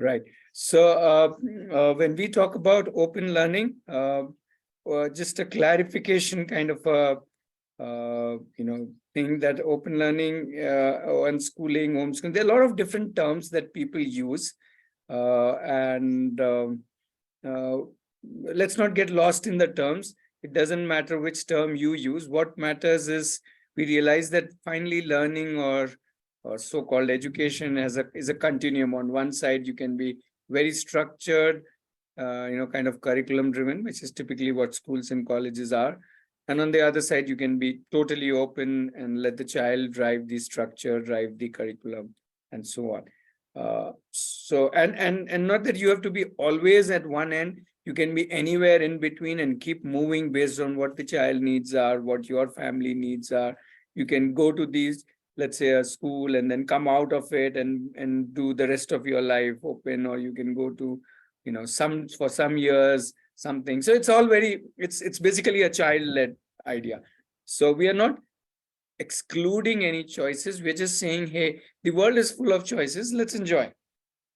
Right. So when we talk about open learning, just a clarification kind of thing that open learning, unschooling, homeschooling, there are a lot of different terms that people use. And uh, let's not get lost in the terms. It doesn't matter which term you use. What matters is we realize that finally learning or so-called education is a continuum. On one side, you can be very structured, kind of curriculum driven, which is typically what schools and colleges are. And on the other side, you can be totally open and let the child drive the structure, drive the curriculum, and so on. And not that you have to be always at one end. You can be anywhere in between and keep moving based on what the child needs are, what your family needs are. You can go to these, let's say, a school, and then come out of it and do the rest of your life open, or you can go to, some for some years, something. So it's all it's basically a child-led idea. So we are not excluding any choices. We're just saying, hey, the world is full of choices. Let's enjoy.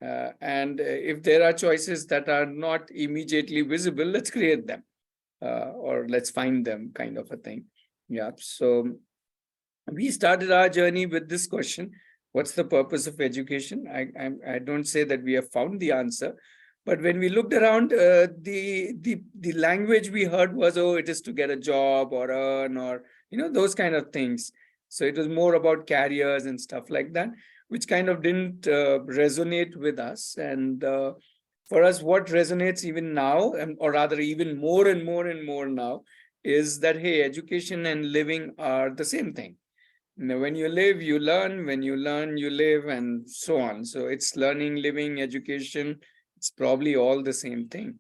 And if there are choices that are not immediately visible, let's create them, or let's find them, kind of a thing. Yeah. So we started our journey with this question: what's the purpose of education? I don't say that we have found the answer, but when we looked around, the language we heard was, oh, it is to get a job or earn, or those kind of things. So it was more about careers and stuff like that, which kind of didn't resonate with us. And for us, what resonates even now, or rather even more and more and more now, is that, hey, education and living are the same thing. When you live, you learn. When you learn, you live, and so on. So it's learning, living, education. It's probably all the same thing.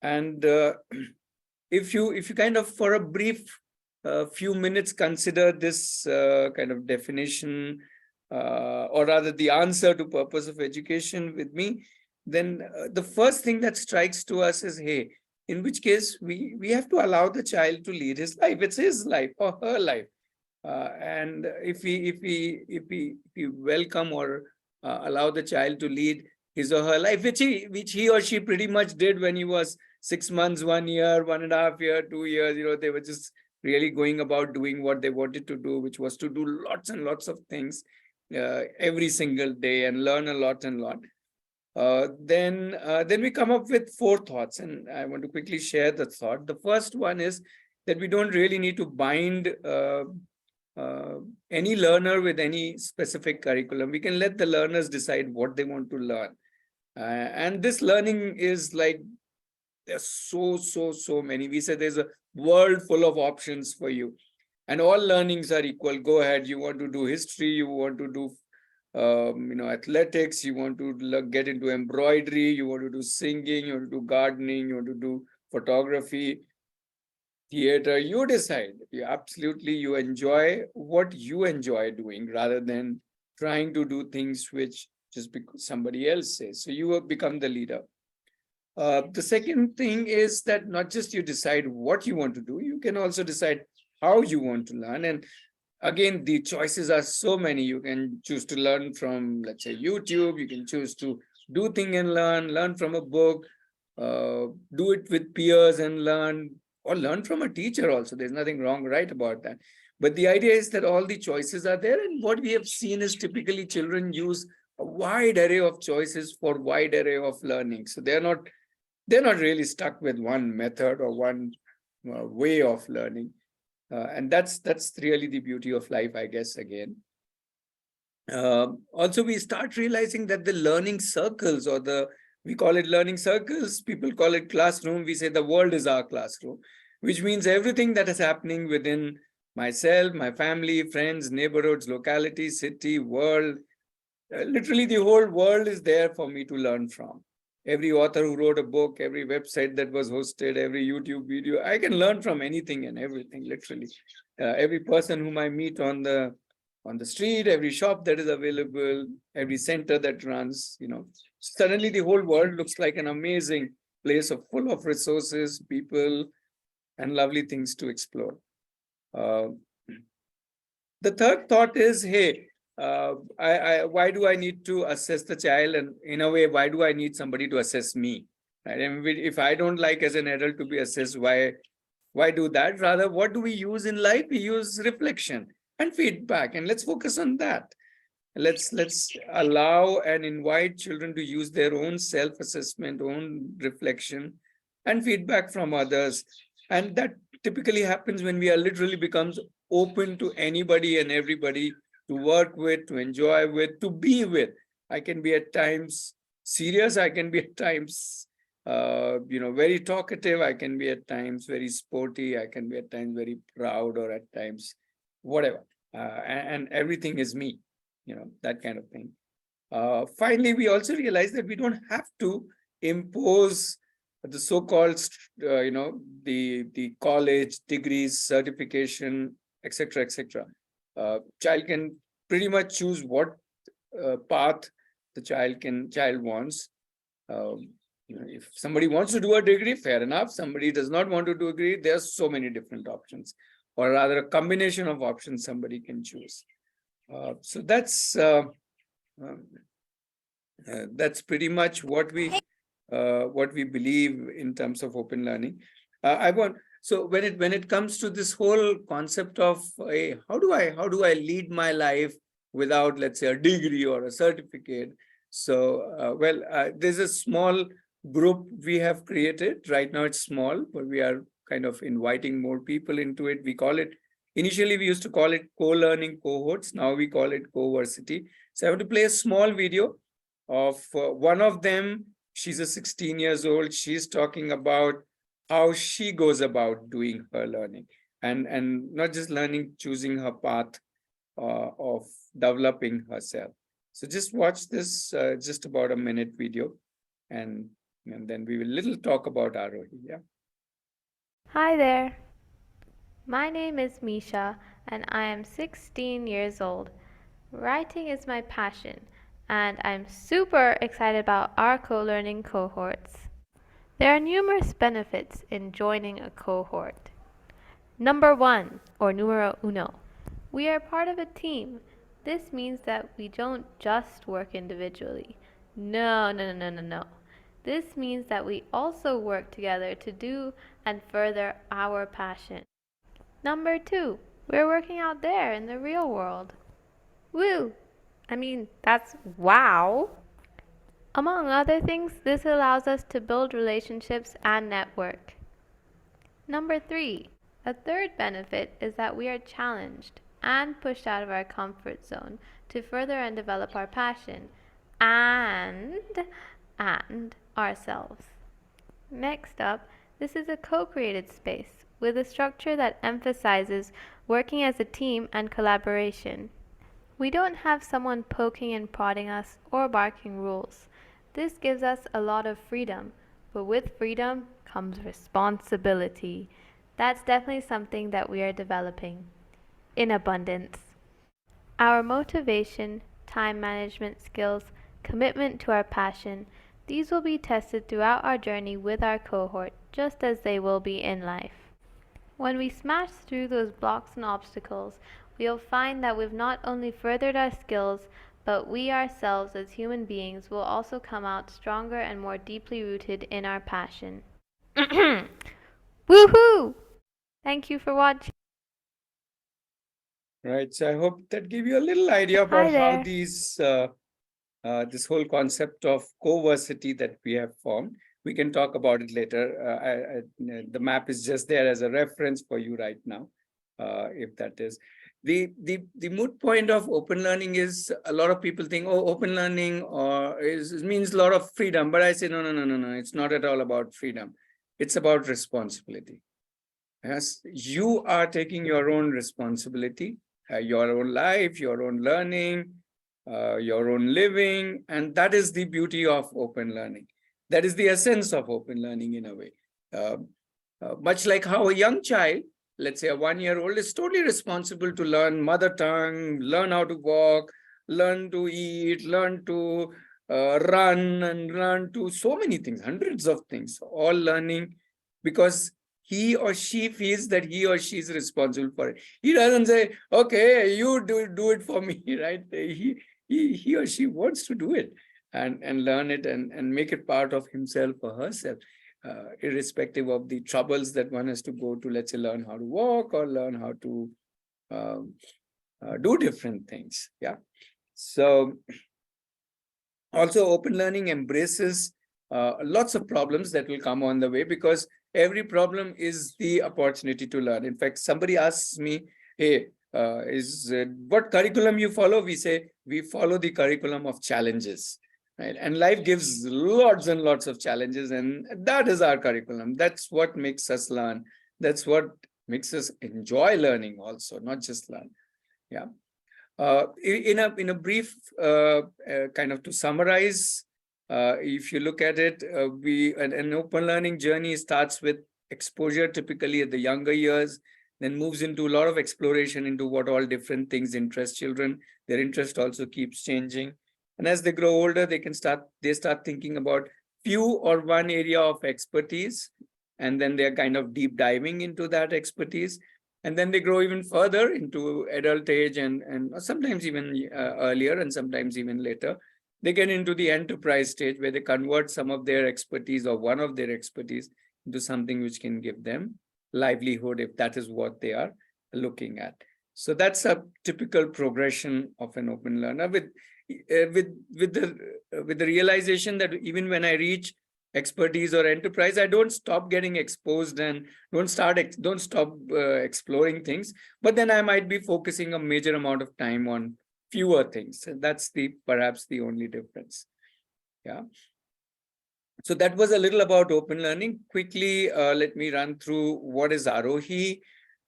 And if you kind of, for a brief few minutes, consider this kind of definition, or rather the answer to purpose of education with me, then the first thing that strikes to us is, hey, in which case we have to allow the child to lead his life. It's his life or her life. And if we welcome or allow the child to lead his or her life, which he or she pretty much did when he was 6 months, 1 year, 1.5 years, 2 years, they were just really going about doing what they wanted to do, which was to do lots and lots of things every single day and learn a lot and lot. Then we come up with 4 thoughts, and I want to quickly share the thought. The first one is that we don't really need to bind any learner with any specific curriculum. We can let the learners decide what they want to learn. And this learning is like, there's so many. We say there's a world full of options for you, and all learnings are equal. Go ahead. You want to do history, you want to do athletics, you want to get into embroidery, you want to do singing, you want to do gardening, you want to do photography, theater. You decide. You enjoy what you enjoy doing, rather than trying to do things which just because somebody else says. So you have become the leader. The second thing is that not just you decide what you want to do, you can also decide how you want to learn. And again, the choices are so many. You can choose to learn from, let's say, YouTube. You can choose to do thing and learn from a book, do it with peers and learn, or learn from a teacher also. There's nothing wrong, right, about that. But the idea is that all the choices are there. And what we have seen is typically children use a wide array of choices for wide array of learning. So they're not really stuck with one method or one way of learning. And that's really the beauty of life, I guess, again. Also, we start realizing that the learning circles, we call it learning circles, people call it classroom. We say the world is our classroom, which means everything that is happening within myself, my family, friends, neighborhoods, locality, city, world, literally the whole world is there for me to learn from. Every author who wrote a book, every website that was hosted, every YouTube video, I can learn from anything and everything, literally. Every person whom I meet on the street, every shop that is available, every center that runs, suddenly the whole world looks like an amazing place full of resources, people, and lovely things to explore. The third thought is, hey, why do I need to assess the child? And in a way, why do I need somebody to assess me? Right? And if I don't like as an adult to be assessed, why do that? Rather, what do we use in life? We use reflection and feedback, and let's focus on that. Let's allow and invite children to use their own self-assessment, own reflection, and feedback from others. And that typically happens when we are literally becomes open to anybody and everybody to work with, to enjoy with, to be with. I can be at times serious, I can be at times very talkative, I can be at times very sporty, I can be at times very proud, or at times whatever. And everything is me, that kind of thing. Finally, we also realize that we don't have to impose the so-called, the college degrees, certification, etc., etc. Child can pretty much choose what path the child wants. If somebody wants to do a degree, fair enough. Somebody does not want to do a degree, there are so many different options, or rather a combination of options somebody can choose. So that's pretty much what we believe in terms of open learning. So when it comes to this whole concept of how do I lead my life without, let's say, a degree or a certificate? So there's a small group we have created right now. It's small, but we are kind of inviting more people into it. Initially we used to call it co-learning cohorts. Now we call it co-versity. So I want to play a small video of one of them. She's a 16 years old. She's talking about how she goes about doing her learning, and not just learning, choosing her path of developing herself. So just watch this, just about a minute video, and then we will little talk about Aarohi. Yeah. Hi there. My name is Misha and I am 16 years old. Writing is my passion and I'm super excited about our co-learning cohorts. There are numerous benefits in joining a cohort. Number 1, or numero uno, we are part of a team. This means that we don't just work individually. No. This means that we also work together to do and further our passion. Number 2, we're working out there in the real world. Woo! I mean, that's wow! Among other things, this allows us to build relationships and network. Number 3, a third benefit is that we are challenged and pushed out of our comfort zone to further and develop our passion and ourselves. Next up, this is a co-created space with a structure that emphasizes working as a team and collaboration. We don't have someone poking and prodding us or barking rules. This gives us a lot of freedom, but with freedom comes responsibility. That's definitely something that we are developing in abundance. Our motivation, time management skills, commitment to our passion, these will be tested throughout our journey with our cohort, just as they will be in life. When we smash through those blocks and obstacles, we'll find that we've not only furthered our skills, but we ourselves as human beings will also come out stronger and more deeply rooted in our passion. Woohoo! Thank you for watching. Right. So I hope that gave you a little idea about how this whole concept of co-versity that we have formed. We can talk about it later. The map is just there as a reference for you right now, if that is. The moot point of open learning is, a lot of people think, oh, open learning means a lot of freedom. But I say, no. It's not at all about freedom. It's about responsibility. Yes, you are taking your own responsibility, your own life, your own learning, your own living. And that is the beauty of open learning. That is the essence of open learning in a way. Much like how a young child, let's say a 1-year-old, is totally responsible to learn mother tongue, learn how to walk, learn to eat, learn to run, and learn to so many things, hundreds of things, all learning, because he or she feels that he or she is responsible for it. He doesn't say, okay, you do it for me, right? He or she wants to do it and learn it and make it part of himself or herself, irrespective of the troubles that one has to go to, let's say, learn how to walk or learn how to um, do different things. Yeah. So also, open learning embraces lots of problems that will come on the way, because every problem is the opportunity to learn. In fact, somebody asks me, hey, is what curriculum you follow? We say we follow the curriculum of challenges, right? And life gives lots and lots of challenges, and that is our curriculum. That's what makes us learn. That's what makes us enjoy learning also, not just learn. Yeah. In a brief, kind of to summarize, if you look at it, an open learning journey starts with exposure, typically at the younger years, then moves into a lot of exploration into what all different things interest children. Their interest also keeps changing, and as they grow older, they start thinking about few or one area of expertise, and then they're kind of deep diving into that expertise. And then they grow even further into adult age, and sometimes even earlier, and sometimes even later. They get into the enterprise stage, where they convert some of their expertise or one of their expertise into something which can give them livelihood, if that is what they are looking at. So that's a typical progression of an open learner, with the realization that even when I reach expertise or enterprise, I don't stop getting exposed and don't stop exploring things, but then I might be focusing a major amount of time on fewer things. And that's perhaps the only difference. Yeah. So that was a little about open learning. Quickly, let me run through what is Aarohi.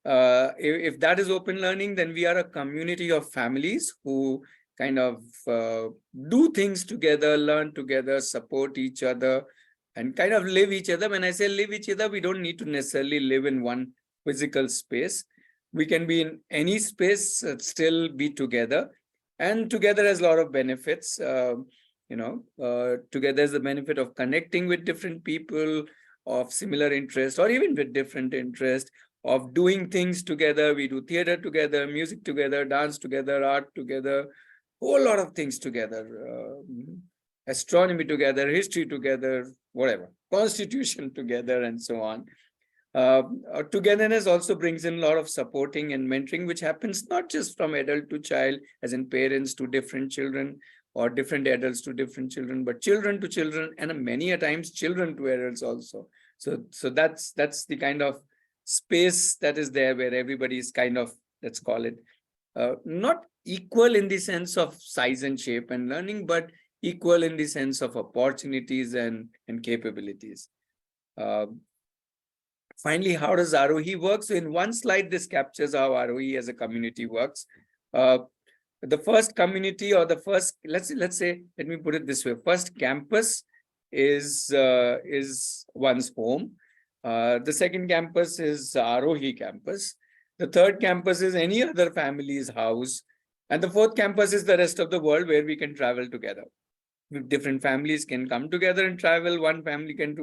If that is open learning, then we are a community of families who kind of do things together, learn together, support each other, and kind of live each other. When I say live each other, we don't need to necessarily live in one physical space. We can be in any space, still be together. And together has a lot of benefits. Together is the benefit of connecting with different people of similar interest, or even with different interest, of doing things together. We do theater together, music together, dance together, art together, whole lot of things together, astronomy together, history together, whatever, constitution together, and so on. Togetherness also brings in a lot of supporting and mentoring, which happens not just from adult to child, as in parents to different children, or different adults to different children, but children to children, and many a times children to adults also. So that's the kind of space that is there, where everybody is kind of, let's call it, not equal in the sense of size and shape and learning, but equal in the sense of opportunities and capabilities. Finally, how does Aarohi work? So in one slide, this captures how Aarohi as a community works. The first community, or the first, let's say, let me put it this way: first campus is one's home. The second campus is Aarohi campus. The third campus is any other family's house, and the fourth campus is the rest of the world, where we can travel together. Different families can come together and travel. One family can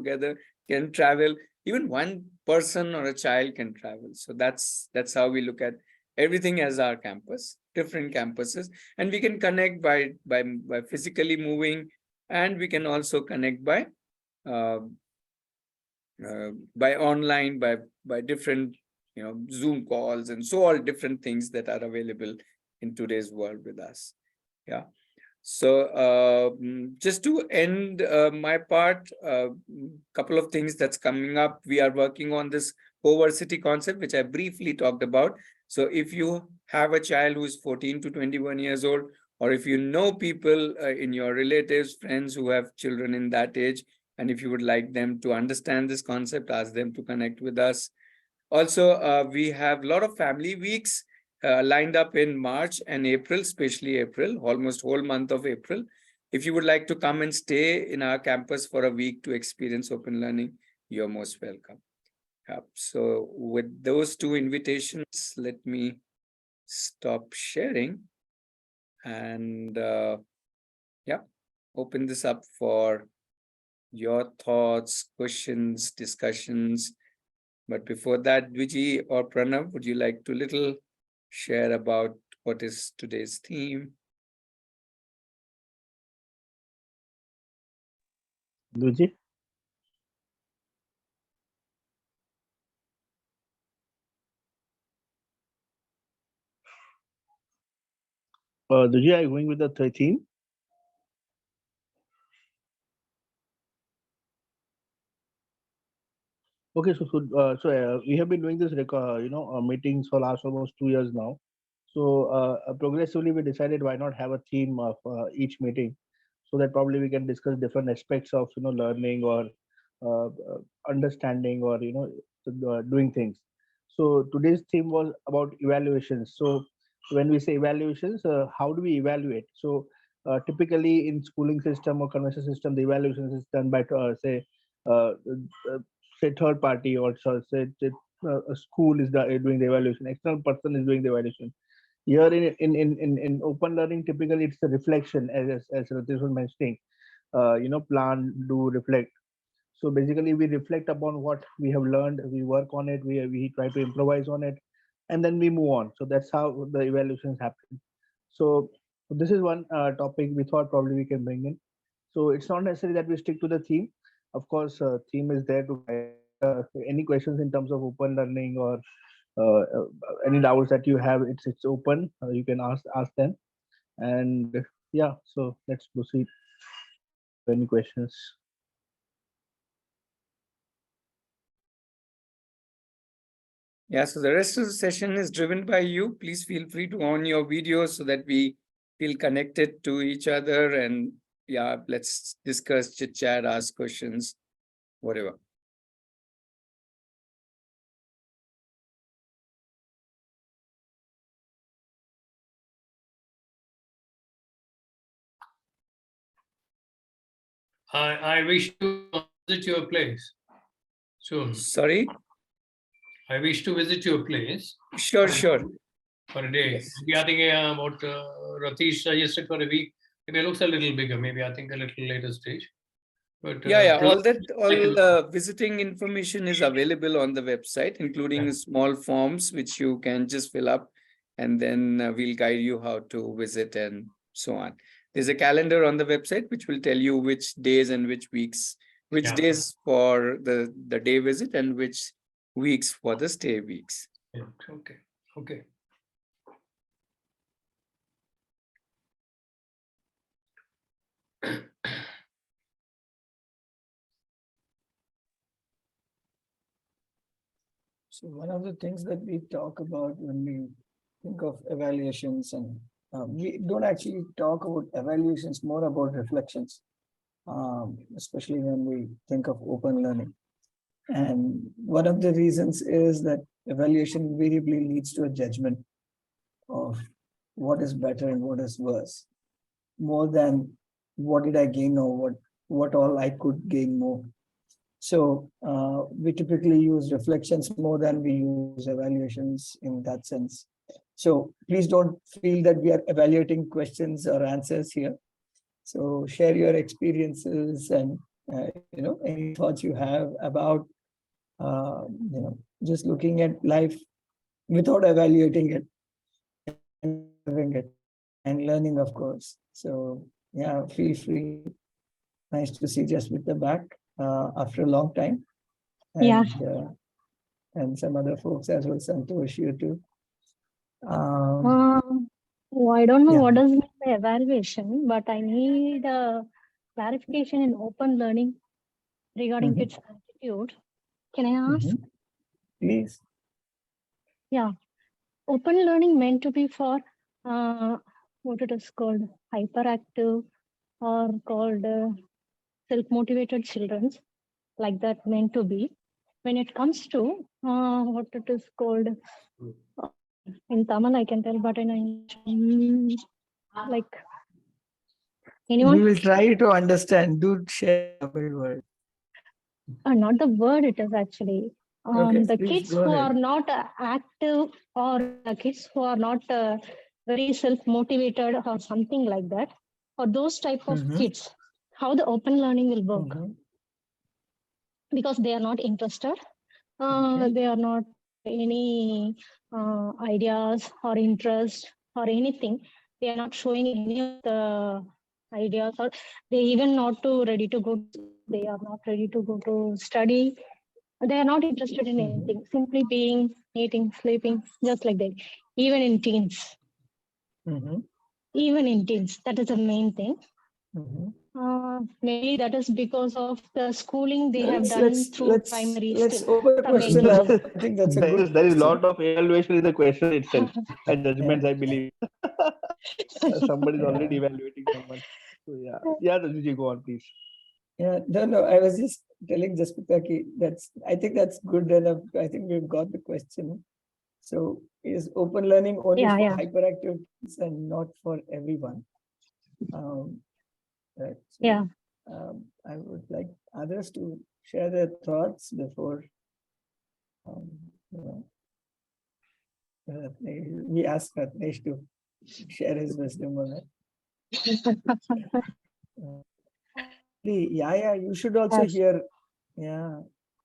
travel. Even one person or a child can travel. So that's how we look at everything as our campus, different campuses, and we can connect by physically moving, and we can also connect uh, by online, by different Zoom calls, and so all different things that are available in today's world with us. Yeah. So just to end my part, couple of things that's coming up. We are working on this co-versity concept, which I briefly talked about. So if you have a child who is 14 to 21 years old, or if you know people in your relatives, friends who have children in that age, and if you would like them to understand this concept, ask them to connect with us. Also, we have a lot of family weeks lined up in March and April, especially April, almost whole month of April. If you would like to come and stay in our campus for a week to experience open learning, you're most welcome. So with those two invitations, let me stop sharing and open this up for your thoughts, questions, discussions. But before that, Vijay or Pranav, would you like to little share about what is today's theme? Duji? Duji, are you going with the theme? Okay, we have been doing this, meetings for last almost 2 years now. So progressively, we decided why not have a theme of each meeting, so that probably we can discuss different aspects of learning or understanding or doing things. So today's theme was about evaluations. So when we say evaluations, how do we evaluate? So typically in schooling system or conventional system, the evaluations is done by uh, uh, say third party, or so a school is doing the evaluation, external person is doing the evaluation. Here in open learning, typically it's a reflection, as Ratish was mentioning. Plan, do, reflect. So basically, we reflect upon what we have learned, we work on it, we try to improvise on it, and then we move on. So that's how the evaluations happen. So this is one topic we thought probably we can bring in. So it's not necessary that we stick to the theme. Of course, theme is there to guide, but any questions in terms of open learning or any doubts that you have, it's open. You can ask them, and yeah. So let's proceed. Any questions? Yeah, so the rest of the session is driven by you. Please feel free to on your videos so that we feel connected to each other. And yeah, let's discuss, chit chat, ask questions, whatever. I wish to visit your place soon. Sorry? I wish to visit your place Sure, sure. for a day. Yes. Maybe I think about Ratish suggested for a week. Maybe it looks a little bigger. Maybe I think a little later stage. But Yeah. All visiting information is available on the website, including small forms which you can just fill up, and then we'll guide you how to visit and so on. There's a calendar on the website which will tell you which days and which weeks, which days for the day visit and which weeks for the stay weeks. Yeah. Okay. So one of the things that we talk about when we think of evaluations, and we don't actually talk about evaluations, more about reflections, especially when we think of open learning. And one of the reasons is that evaluation invariably leads to a judgment of what is better and what is worse, more than what did I gain or what all I could gain more. So we typically use reflections more than we use evaluations in that sense. So please don't feel that we are evaluating questions or answers here. So share your experiences and any thoughts you have about just looking at life without evaluating it and living it and learning, of course. So yeah, feel free. Nice to see just with the back after a long time. And, and some other folks as well. Santosh, you too. I don't know what does mean by evaluation, but I need a clarification in open learning regarding kids' attitude. Can I ask? Please. Yeah, open learning meant to be for what it is called hyperactive or called self-motivated children, like that meant to be. When it comes to what it is called in Tamil, I can tell, but in English, like anyone? We will try to understand. Do share a word. Not the word it is actually. The kids who are not active, or the kids who are not very self-motivated or something like that, or those type of kids, how the open learning will work. Because they are not interested, They are not any ideas or interest or anything. They are not showing any of the ideas, or they even not to ready to go to school. They are not ready to go to study. They are not interested in anything. Simply being, eating, sleeping, just like that. Even in teens. Mm-hmm. Even in teens, that is the main thing. Mm-hmm. Maybe that is because of the schooling they have Let's done let's through let's primary let's still. open the From question LKG. up. I think that's a there good is a question. lot of evaluation in the question itself and judgments, I believe. Somebody is already Yeah. evaluating someone. So yeah, Rajiji, go on, please. Yeah, no. I was just telling Jaspita ki I think that's good enough. I think we've got the question. So is open learning only Yeah, for yeah. hyperactive kids and not for everyone? Right. So, Yeah. I would like others to share their thoughts before um, you know, we ask Ratnesh to share his wisdom on it. Yeah, you should also Yes. hear. Yeah,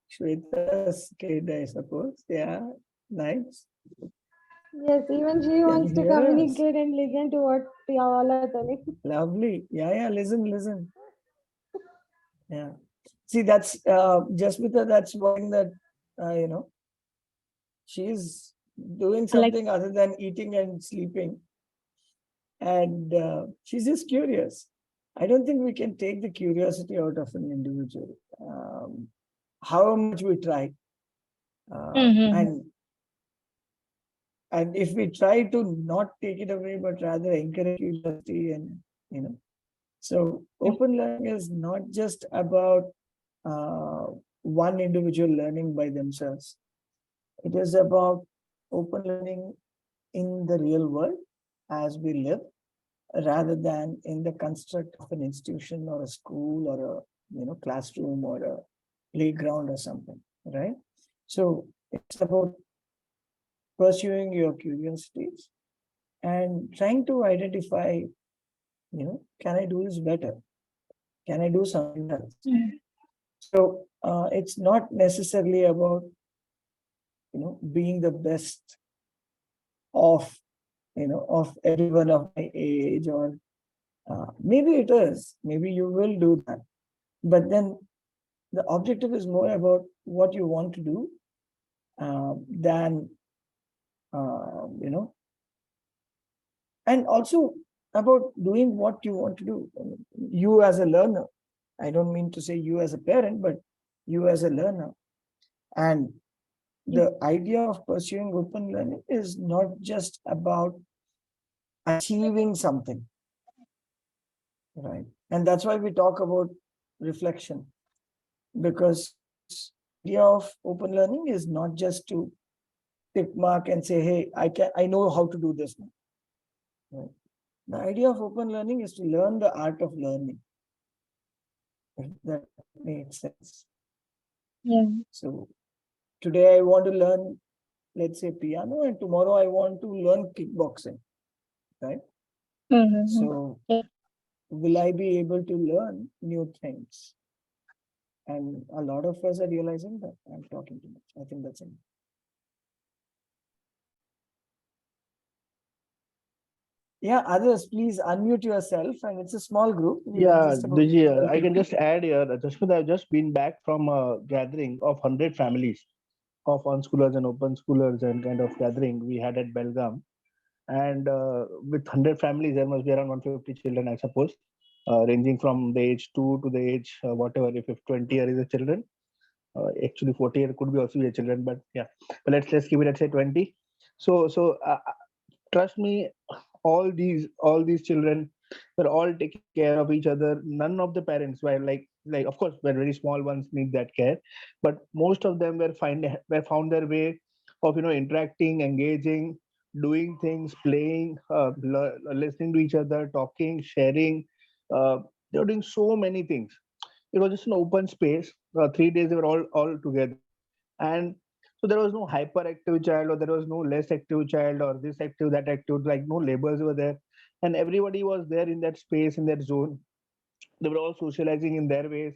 Shweta's kid, I suppose. Yeah, nice. Yes, even she Can wants you to hear us? communicate and listen to what we all are telling. Lovely. Yeah, listen. Yeah. See, that's Jasmita, that's one thing that, you know, she's doing Like, something other than eating and sleeping. And she's just curious. I don't think we can take the curiosity out of an individual. However much we try. mm-hmm. And if we try to not take it away, but rather encourage curiosity and, you know, so open learning is not just about uh, one individual learning by themselves. It is about open learning in the real world as we live, rather than in the construct of an institution or a school or a classroom or a playground or something, right? So it's about pursuing your curiosities and trying to identify, can I do this better? Can I do something else? Mm-hmm. So it's not necessarily about being the best of of everyone of my age, or maybe it is. Maybe you will do that, but then the objective is more about what you want to do than you know, and also about doing what you want to do. You as a learner. I don't mean to say you as a parent, but you as a learner. And the idea of pursuing open learning is not just about achieving something, right? And that's why we talk about reflection, because the idea of open learning is not just to tick mark and say, hey, I know how to do this now. Right? The idea of open learning is to learn the art of learning. If that makes sense. Yeah. So today I want to learn, let's say, piano, and tomorrow I want to learn kickboxing, right? Mm-hmm. So Yeah. will I be able to learn new things? And a lot of us are realizing that. I'm talking too much. I think that's it. Yeah, others, please unmute yourself. And it's a small group. We have Yeah, just about Diji, 12 I can people. just add here, Jasmita, I've just been back from a gathering of 100 families of unschoolers and open schoolers and kind of gathering we had at Belgaum. And with 100 families, there must be around 150 children, I suppose, ranging from the age 2 to the age whatever, if 20 year is a children. Actually, 40 year could be also be a children, but yeah. But let's keep it at say 20. So trust me, all these children were all taking care of each other. None of the parents were like of course were very small ones need that care, but most of them were found their way of interacting, engaging, doing things, playing, listening to each other, talking, sharing. They were doing so many things. It was just an open space. 3 days they were all together, and so there was no hyperactive child, or there was no less active child, or this active, that active. Like no labels were there, and everybody was there in that space, in that zone. They were all socializing in their ways.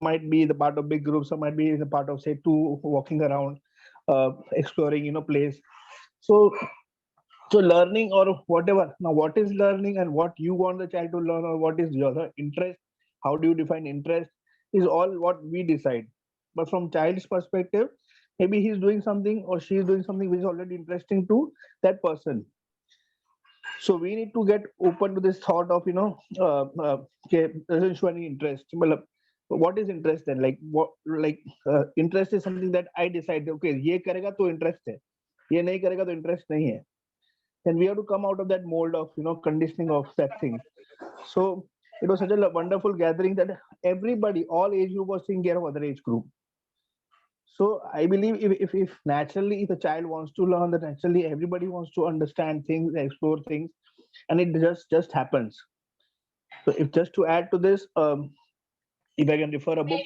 might be the part of big groups, some might be the part of say two walking around, exploring, place. So learning or whatever. Now, what is learning and what you want the child to learn, or what is your interest? How do you define interest? Is all what we decide. But from child's perspective, maybe he's doing something or she is doing something which is already interesting to that person. So we need to get open to this thought of doesn't show any interest. Well, what is interest then? Like what? Like interest is something that I decide. Okay, ये करेगा तो interest है, ये नहीं करेगा तो interest नहीं है. Then we have to come out of that mold of conditioning of that thing. So it was such a wonderful gathering that everybody, all age group, was taking care of other age group. So I believe if naturally, if a child wants to learn, that naturally everybody wants to understand things, explore things, and it just happens. So if just to add to this, if I can refer a book,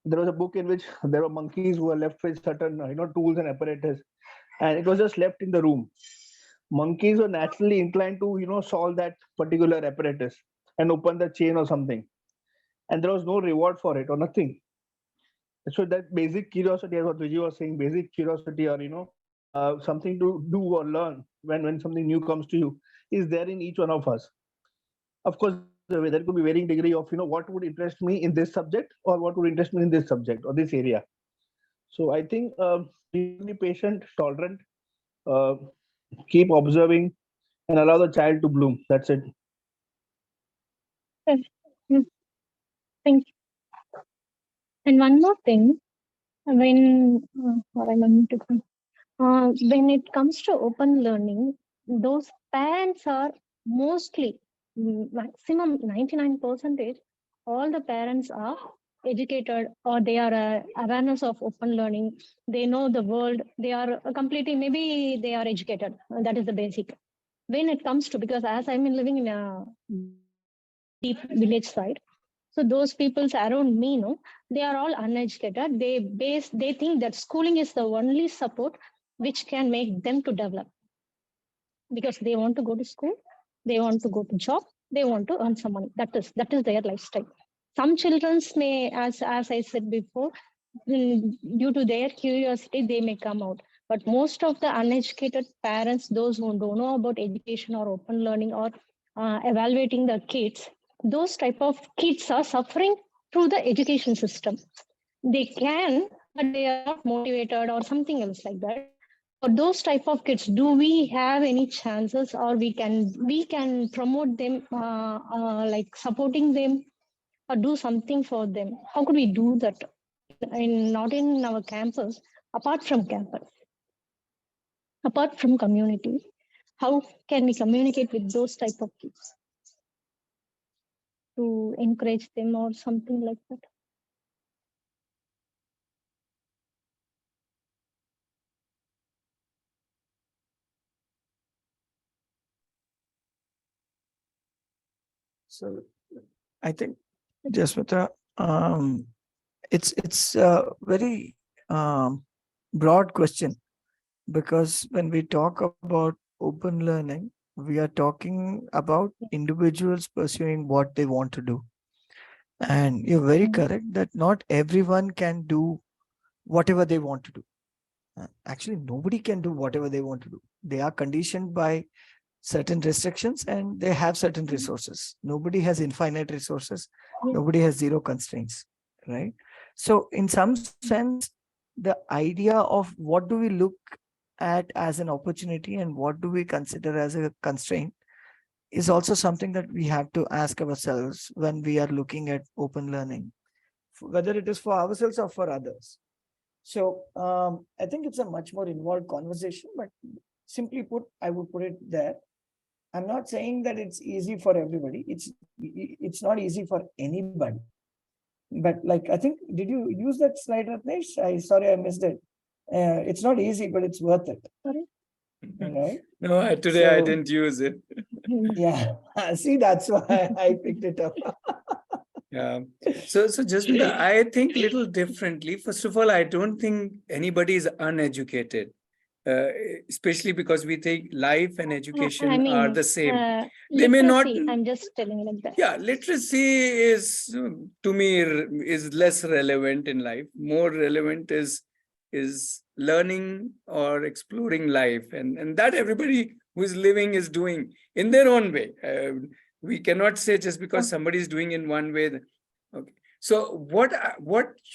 there was a book in which there were monkeys who were left with certain tools and apparatus, and it was just left in the room. Monkeys were naturally inclined to solve that particular apparatus and open the chain or something, and there was no reward for it or nothing. So that basic curiosity, as what Vijay was saying, basic curiosity, or something to do or learn when something new comes to you, is there in each one of us. Of course, there could be varying degree of what would interest me in this subject, or what would interest me in this subject or this area. So I think be patient, tolerant, keep observing, and allow the child to bloom. That's it. Yes. Mm. Thank you. And one more thing, when when it comes to open learning, those parents are mostly maximum 99%. All the parents are educated, or they are awareness of open learning. They know the world. They are completely, maybe they are educated. That is the basic. When it comes to, because as I'm living in a deep village side, so those peoples around me, they are all uneducated. They think that schooling is the only support which can make them to develop, because they want to go to school, they want to go to job, they want to earn some money. That is their lifestyle. Some children may, as I said before, due to their curiosity, they may come out. But most of the uneducated parents, those who don't know about education or open learning or evaluating the kids, those type of kids are suffering through the education system. They can, but they are not motivated or something else like that. For those type of kids, do we have any chances, or we can promote them, like supporting them, or do something for them? How could we do that? Not in our campus, apart from campus, apart from community, how can we communicate with those type of kids to encourage them or something like that? So I think, Jasmita, it's a very broad question, because when we talk about open learning, we are talking about individuals pursuing what they want to do. And you're very correct that not everyone can do whatever they want to do. Actually, nobody can do whatever they want to do. They are conditioned by certain restrictions, and they have certain resources. Nobody has infinite resources. Nobody has zero constraints, right? So in some sense, the idea of what do we look at as an opportunity and what do we consider as a constraint is also something that we have to ask ourselves when we are looking at open learning, whether it is for ourselves or for others. So I think it's a much more involved conversation, but simply put, I would put it there. I'm not saying that it's easy for everybody. It's not easy for anybody. But like, I think, did you use that slide, Ratnesh? Sorry, I missed it. It's not easy, but it's worth it. Sorry? Right? No, today I didn't use it. Yeah, see, that's why I picked it up. Yeah. So just I think little differently. First of all, I don't think anybody is uneducated. especially because we think life and I education mean, are the same. They may not. literacy, I'm just telling like that. Yeah, literacy is to me is less relevant in life. More relevant is learning or exploring life, and that everybody who is living is doing in their own way. We cannot say just because somebody is doing in one way. Okay. So what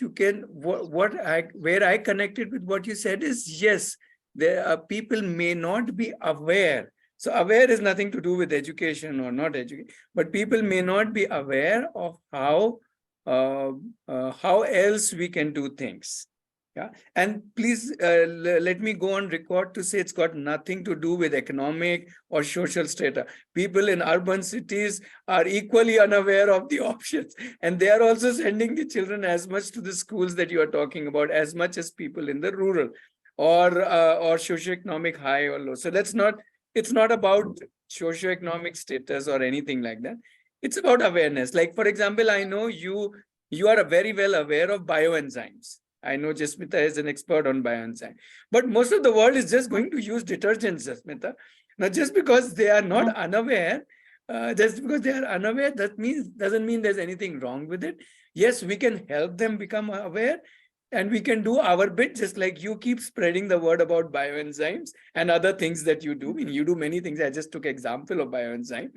you can what I where I connected with what you said is, yes, there are people may not be aware. So aware is nothing to do with education or not education, but people may not be aware of how else we can do things. Yeah, and please let me go on record to say it's got nothing to do with economic or social strata. People in urban cities are equally unaware of the options, and they are also sending the children as much to the schools that you are talking about, as much as people in the rural or socioeconomic high or low. So let's not. It's not about socioeconomic status or anything like that. It's about awareness. Like, for example, I know you are very well aware of bioenzymes. I know Jasmita is an expert on bioenzyme, but most of the world is just going to use detergents, Jasmita. Now, just because they are not unaware, just because they are unaware, doesn't mean there's anything wrong with it. Yes, we can help them become aware, and we can do our bit, just like you keep spreading the word about bioenzymes and other things that you do. I mean, you do many things. I just took example of bioenzyme.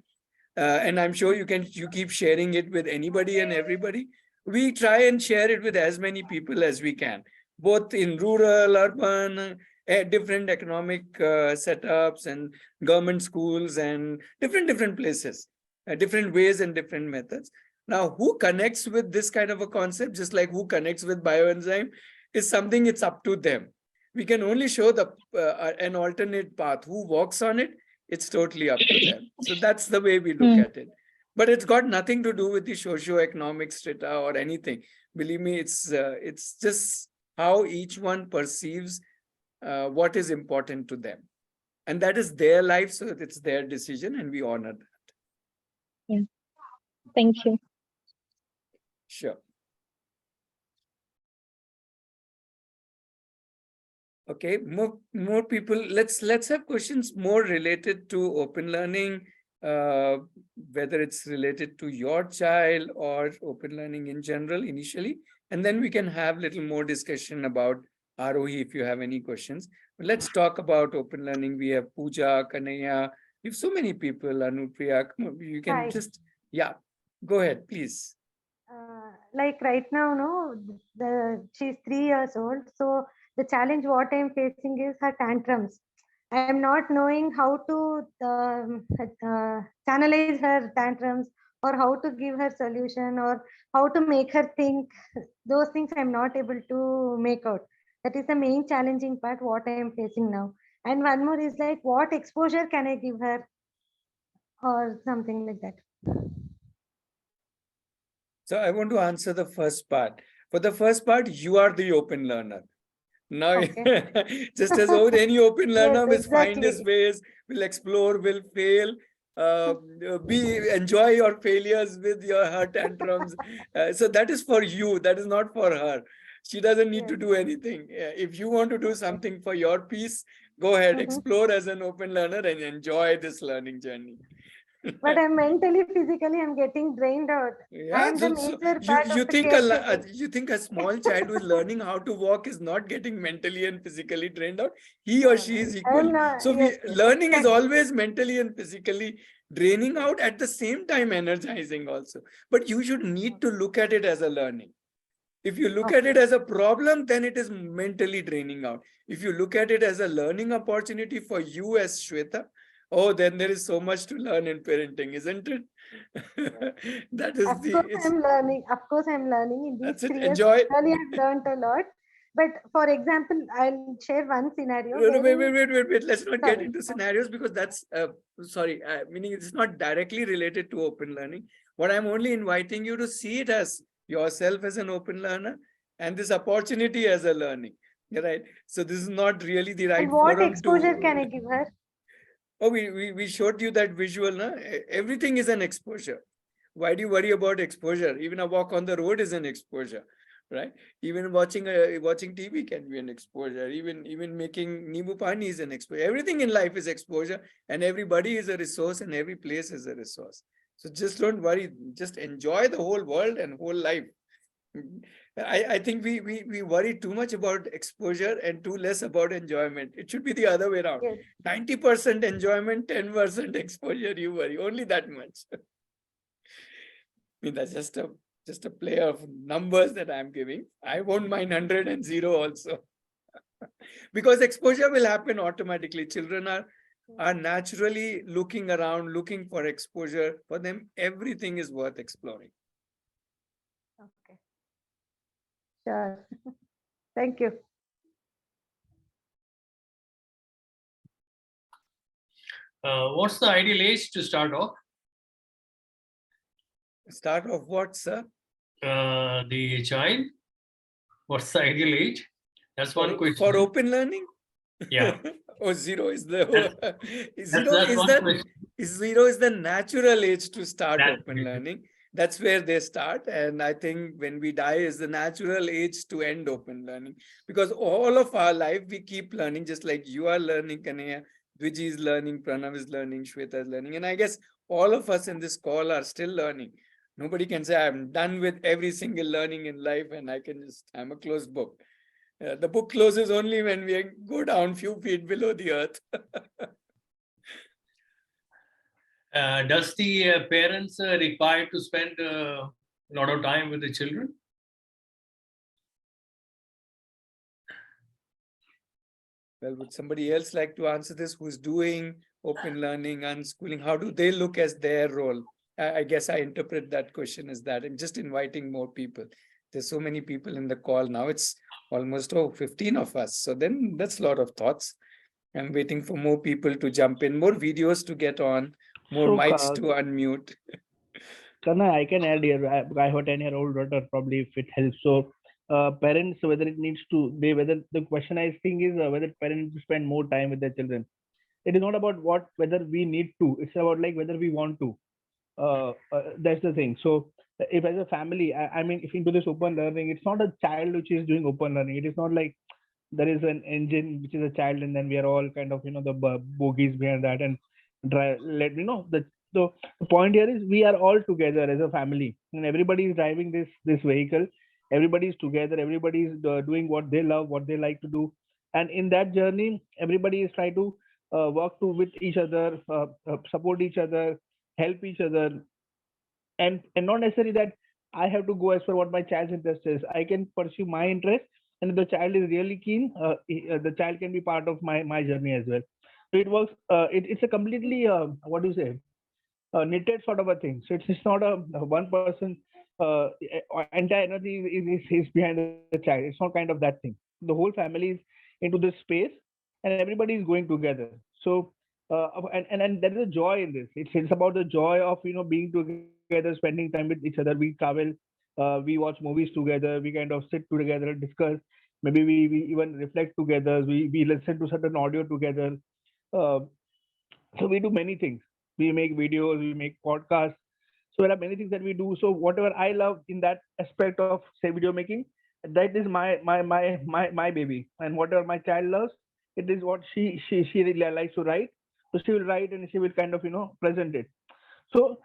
And I'm sure you keep sharing it with anybody and everybody. We try and share it with as many people as we can, both in rural, urban, different economic setups and government schools and different places, different ways and different methods. Now, who connects with this kind of a concept, just like who connects with bioenzyme, is something it's up to them. We can only show an alternate path. Who walks on it, it's totally up to them. So that's the way we look at it. But it's got nothing to do with the socio-economic strata or anything. Believe me, it's just how each one perceives what is important to them. And that is their life, so it's their decision, and we honor that. Yeah. Thank you. Sure. Okay, more people. Let's have questions more related to open learning, whether it's related to your child or open learning in general initially, and then we can have a little more discussion about Aarohi if you have any questions. But let's talk about open learning. We have Pooja, Kanaya, we have so many people, Anupriya. You can Hi. just, yeah, go ahead, please. Like right now, she's 3 years old. So the challenge what I'm facing is her tantrums. I am not knowing how to channelize her tantrums, or how to give her solution, or how to make her think. Those things I'm not able to make out. That is the main challenging part what I am facing now. And one more is like, what exposure can I give her, or something like that. So I want to answer the first part. For the first part, you are the open learner. Now, Okay. just as any open learner Yes, will find his exactly. ways, will explore, will fail, enjoy your failures with her tantrums. So that is for you. That is not for her. She doesn't need to Yes. do anything. If you want to do something for your peace, go ahead, explore as an open learner and enjoy this learning journey. But I'm mentally, physically, I'm getting drained out. I Yeah, am the so major part you of the think caretaking. you think a small child who is learning how to walk is not getting mentally and physically drained out? He or No, she no. is I am equally. not. So Yes, yes, learning is exactly. always mentally and physically draining out, at the same time energizing also. But you should need to look at it as a learning. If you look at Okay. it as a problem, then it is mentally draining out. If you look at it as a learning opportunity for you as Shweta, oh, then there is so much to learn in parenting, isn't it? Yes. That is Of course, it's I'm learning. Of course, I'm learning. In these that's it. 3 years, Enjoy. really, I've learned a lot. But for example, I'll share one scenario No, no, wherein, wait. Let's not get sorry. into scenarios, because that's sorry, meaning it's not directly related to open learning. What I'm only inviting you to see it as yourself as an open learner, and this opportunity as a learning. Right. So this is not really the And right what forum exposure can to. I give her? Oh, we showed you that visual, na? Everything is an exposure. Why do you worry about exposure? Even a walk on the road is an exposure. right? Even watching TV can be an exposure. Even making Nibu Pani is an exposure. Everything in life is exposure, and everybody is a resource, and every place is a resource. So just don't worry. Just enjoy the whole world and whole life. I think we worry too much about exposure and too less about enjoyment. It should be the other way around. Yes. 90% enjoyment, 10% exposure. You worry only that much. I mean, that's just a play of numbers that I'm giving. I won't mind 100 and 0 also. Because exposure will happen automatically. Children are naturally looking around, looking for exposure. For them, everything is worth exploring. Okay. Sure. Thank you. What's the ideal age to start off? Start off what, sir? The child. What's the ideal age? That's one question. For open learning? Yeah. Oh, 0 is the That's one question. 0 is the natural age to start That's open it. learning. That's where they start. And I think when we die is the natural age to end open learning. Because all of our life, we keep learning, just like you are learning, Kanaya, Viji is learning, Pranav is learning, Shweta is learning. And I guess all of us in this call are still learning. Nobody can say, I'm done with every single learning in life and I'm a closed book. The book closes only when we go down few feet below the earth. Does the parents require to spend a lot of time with the children? Well, would somebody else like to answer this? Who's doing open learning, unschooling? How do they look as their role? I guess I interpret that question as that. I'm just inviting more people. There's so many people in the call now. It's almost 15 of us. So then that's a lot of thoughts. I'm waiting for more people to jump in, more videos to get on, more So, mics to unmute. Kana, I can add here. I have a 10-year-old daughter, probably if it helps. So, parents, whether it needs to, whether the question I think is whether parents need to spend more time with their children. It is not about whether we need to. It's about like whether we want to. That's the thing. So, if as a family, I mean, if into this open learning, it's not a child which is doing open learning. It is not like there is an engine which is a child, and then we are all kind of the bogies behind that and the point here is we are all together as a family, and everybody is driving this vehicle. Everybody is together. Everybody is doing what they love, what they like to do, and in that journey, everybody is trying to work with each other, support each other, help each other, and not necessarily that I have to go as per what my child's interest is. I can pursue my interest, and if the child is really keen, the child can be part of my journey as well. So it works. It's a completely what do you say, knitted sort of a thing. So it's not a one person entire energy is behind the child. It's not kind of that thing. The whole family is into this space, and everybody is going together. So and there is a joy in this. It's about the joy of being together, spending time with each other. We travel, we watch movies together. We kind of sit together and discuss. Maybe we even reflect together. We listen to certain audio together. Uh, so we do many things. We make videos, we make podcasts. So there are many things that we do. So whatever I love in that aspect of say video making, that is my baby. And whatever my child loves, it is what she really likes to write. So she will write and she will kind of present it. So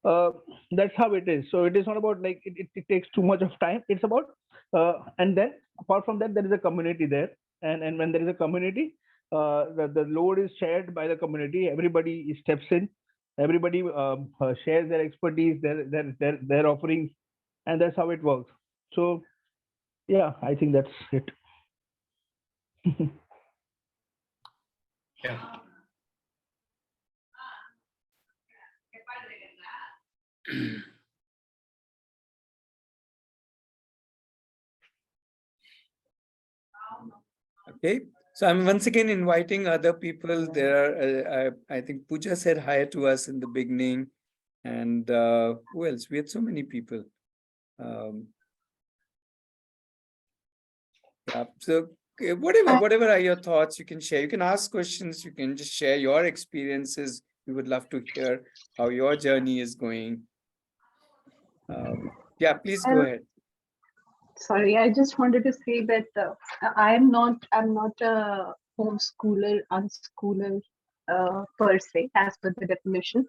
that's how it is. So it is not about like it takes too much of time. It's about and then apart from that, there is a community there, and when there is a community, the load is shared by the community. Everybody steps in. Everybody shares their expertise, their offerings, and that's how it works. So yeah, I think that's it. Yeah. Okay, so I'm once again inviting other people. There are, I think Pooja said hi to us in the beginning, and who else? We had so many people. Yeah, so whatever are your thoughts, you can share. You can ask questions. You can just share your experiences. We would love to hear how your journey is going. Yeah, please go ahead. Sorry, I just wanted to say that I'm not a homeschooler, unschooler per se, as per the definition.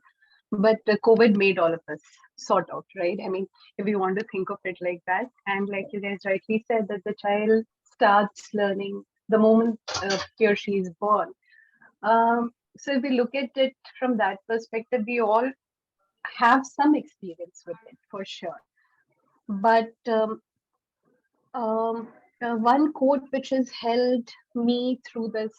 But COVID made all of us sort of, right? I mean, if you want to think of it like that, and like you guys rightly said, that the child starts learning the moment he or she is born. So if we look at it from that perspective, we all have some experience with it for sure. But one quote which has held me through this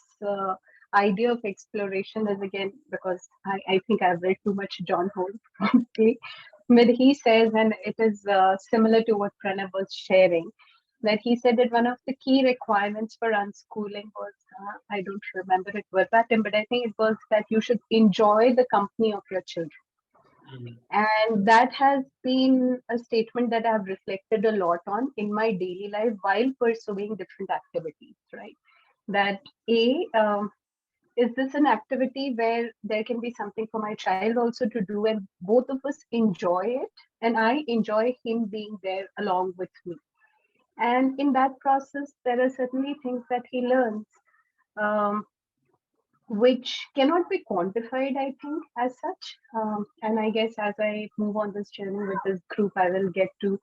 idea of exploration is, again, because I think I've read too much John Holt, probably, but he says, and it is similar to what Pranav was sharing, that he said that one of the key requirements for unschooling was, I don't remember it verbatim, but I think it was that you should enjoy the company of your children. And that has been a statement that I've reflected a lot on in my daily life while pursuing different activities, right? That is this an activity where there can be something for my child also to do, and both of us enjoy it, and I enjoy him being there along with me. And in that process, there are certainly things that he learns, which cannot be quantified, I think, as such. And I guess as I move on this journey with this group, I will get to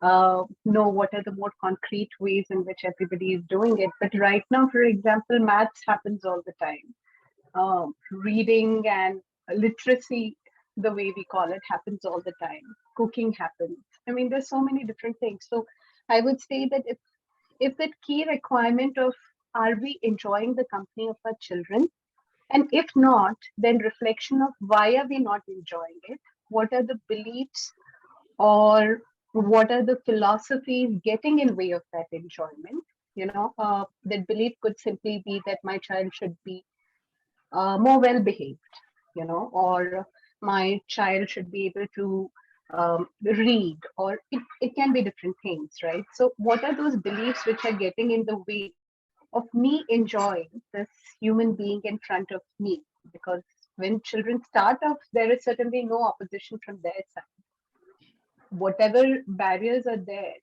know what are the more concrete ways in which everybody is doing it. But right now, for example, maths happens all the time. Reading and literacy, the way we call it, happens all the time. Cooking happens. I mean, there's so many different things. So I would say that if that key requirement of, are we enjoying the company of our children? And if not, then reflection of why are we not enjoying it? What are the beliefs or what are the philosophies getting in way of that enjoyment? That belief could simply be that my child should be more well behaved, or my child should be able to read, or it can be different things, right? So what are those beliefs which are getting in the way of me enjoying this human being in front of me? Because when children start off, there is certainly no opposition from their side. Whatever barriers are there,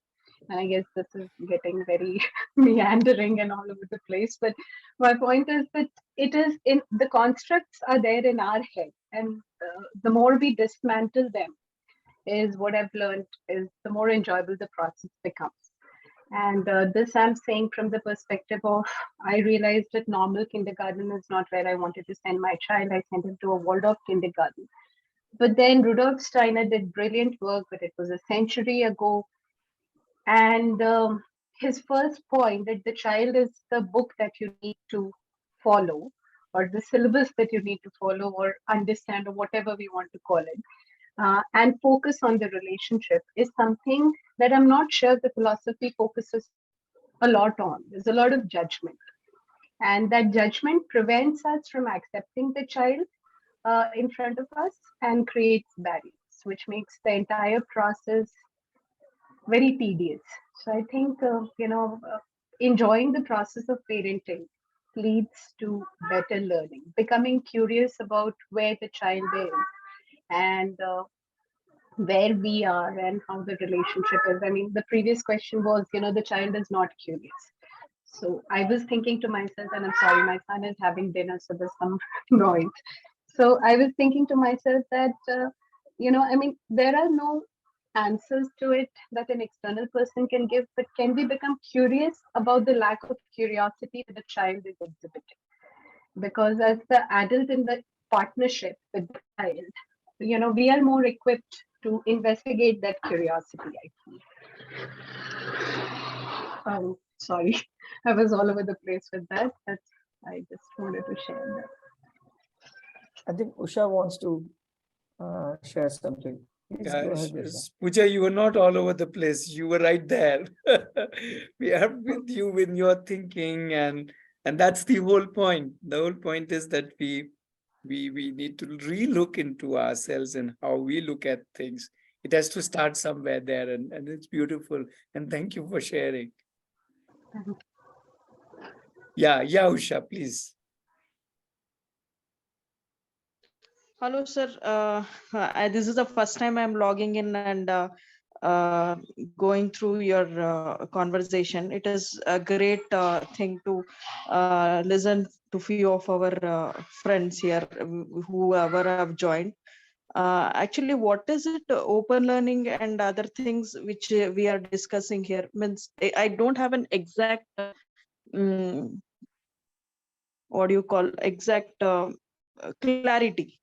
and I guess this is getting very meandering and all over the place, but my point is that it is in the constructs are there in our head, and the more we dismantle them, is what I've learned, is the more enjoyable the process becomes. And this I'm saying from the perspective of, I realized that normal kindergarten is not where I wanted to send my child. I sent him to a Waldorf kindergarten. But then Rudolf Steiner did brilliant work, but it was a century ago. And his first point, that the child is the book that you need to follow, or the syllabus that you need to follow or understand, or whatever we want to call it. And focus on the relationship is something that I'm not sure the philosophy focuses a lot on. There's a lot of judgment, and that judgment prevents us from accepting the child in front of us and creates barriers, which makes the entire process very tedious. So I think enjoying the process of parenting leads to better learning, becoming curious about where the child is, and where we are and how the relationship is. I mean, the previous question was, the child is not curious. So I was thinking to myself, and I'm sorry, my son is having dinner, so there's some noise. So I was thinking to myself that, there are no answers to it that an external person can give, but can we become curious about the lack of curiosity that the child is exhibiting? Because as the adult in the partnership with the child, we are more equipped to investigate that curiosity, I feel. Sorry, I was all over the place with that. I just wanted to share that. I think Usha wants to share something. Please go ahead, Usha. Pooja, you were not all over the place. You were right there. We are with you in your thinking, and that's the whole point. The whole point is that we need to relook into ourselves and how we look at things. It has to start somewhere there, and it's beautiful. And thank you for sharing. Yeah, Usha, please. Hello, sir. This is the first time I'm logging in, and going through your conversation. It is a great thing to listen to few of our friends here, whoever have joined. Actually, what is it? Open learning and other things which we are discussing here means I don't have an exact mm, what do you call exact clarity.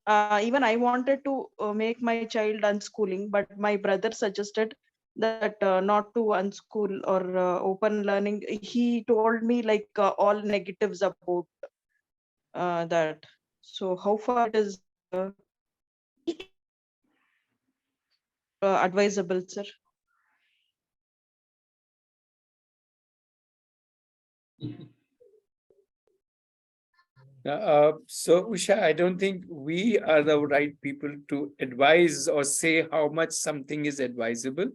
Even I wanted to make my child unschooling, but my brother suggested that not to unschool or open learning. He told me like all negatives about that. So how far it is advisable, sir? So Usha, I don't think we are the right people to advise or say how much something is advisable.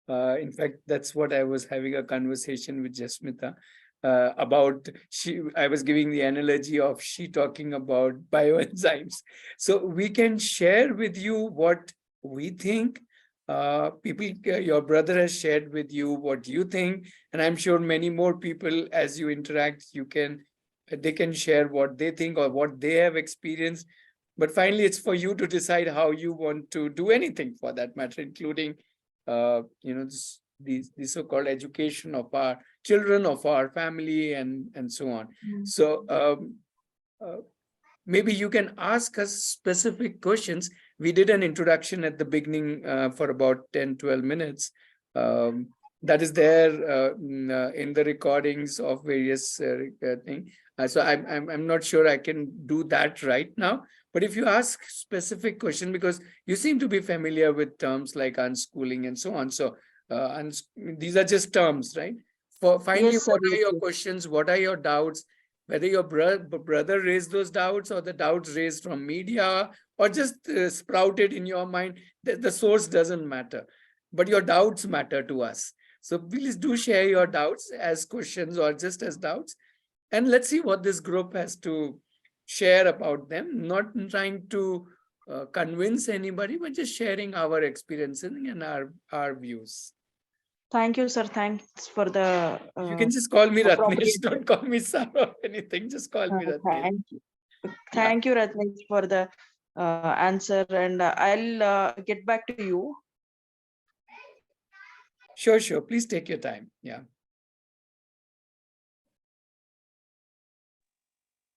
In fact, that's what I was having a conversation with Jasmita about. I was giving the analogy of she talking about bioenzymes. So we can share with you what we think. Your brother has shared with you what you think, and I'm sure many more people, as you interact, they can share what they think or what they have experienced. But finally, it's for you to decide how you want to do anything for that matter, including the so-called education of our children, of our family, and so on. So uh, maybe you can ask us specific questions. We did an introduction at the beginning for about 10-12 minutes. That is there in the recordings of various things. So I'm not sure I can do that right now. But if you ask specific question, because you seem to be familiar with terms like unschooling and so on. So these are just terms, right? Finally, Yes, sir. what are Yes, your sir. questions? What are your doubts? Whether your brother raised those doubts or the doubts raised from media or just sprouted in your mind, the source doesn't matter. But your doubts matter to us. So please do share your doubts as questions or just as doubts. And let's see what this group has to share about them. Not trying to convince anybody, but just sharing our experiences and our views. Thank you, sir. Thanks for the You can just call me Ratnesh. appropriate. Don't call me Sir or anything. Just call me Ratnesh. Thank you. Yeah. Thank you, Ratnesh, for the answer. And I'll get back to you. Sure, sure. Please take your time. Yeah.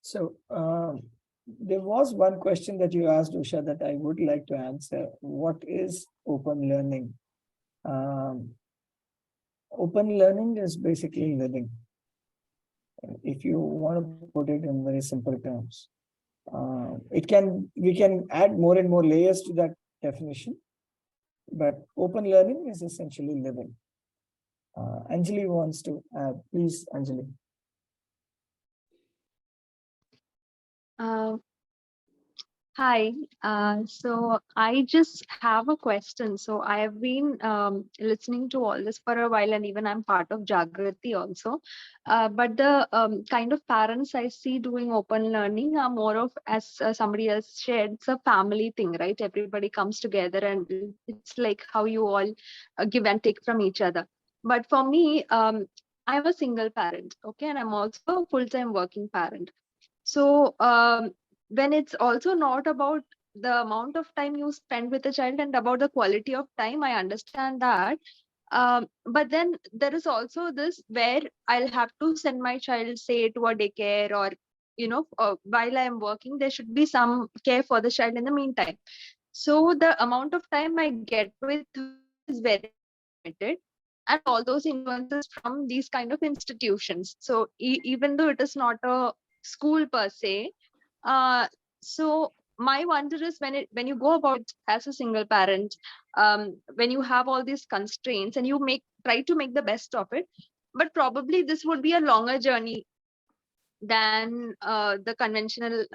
So there was one question that you asked, Usha, that I would like to answer. What is open learning? Open learning is basically living. If you want to put it in very simple terms, we can add more and more layers to that definition, but open learning is essentially living. Anjali wants to add. Please, Anjali. Hi. So I just have a question. So I have been listening to all this for a while, and even I'm part of Jagrati also. But the kind of parents I see doing open learning are more of, as somebody else shared, it's a family thing, right? Everybody comes together, and it's like how you all give and take from each other. But for me, I'm a single parent, okay, and I'm also a full-time working parent. So when it's also not about the amount of time you spend with the child and about the quality of time, I understand that. But then there is also this where I'll have to send my child, say, to a daycare, or while I am working, there should be some care for the child in the meantime. So the amount of time I get with her is very limited, and all those influences from these kind of institutions. So even though it is not a school per se, uh, so my wonder is, when you go about it as a single parent, when you have all these constraints and you try to make the best of it, but probably this would be a longer journey than the conventional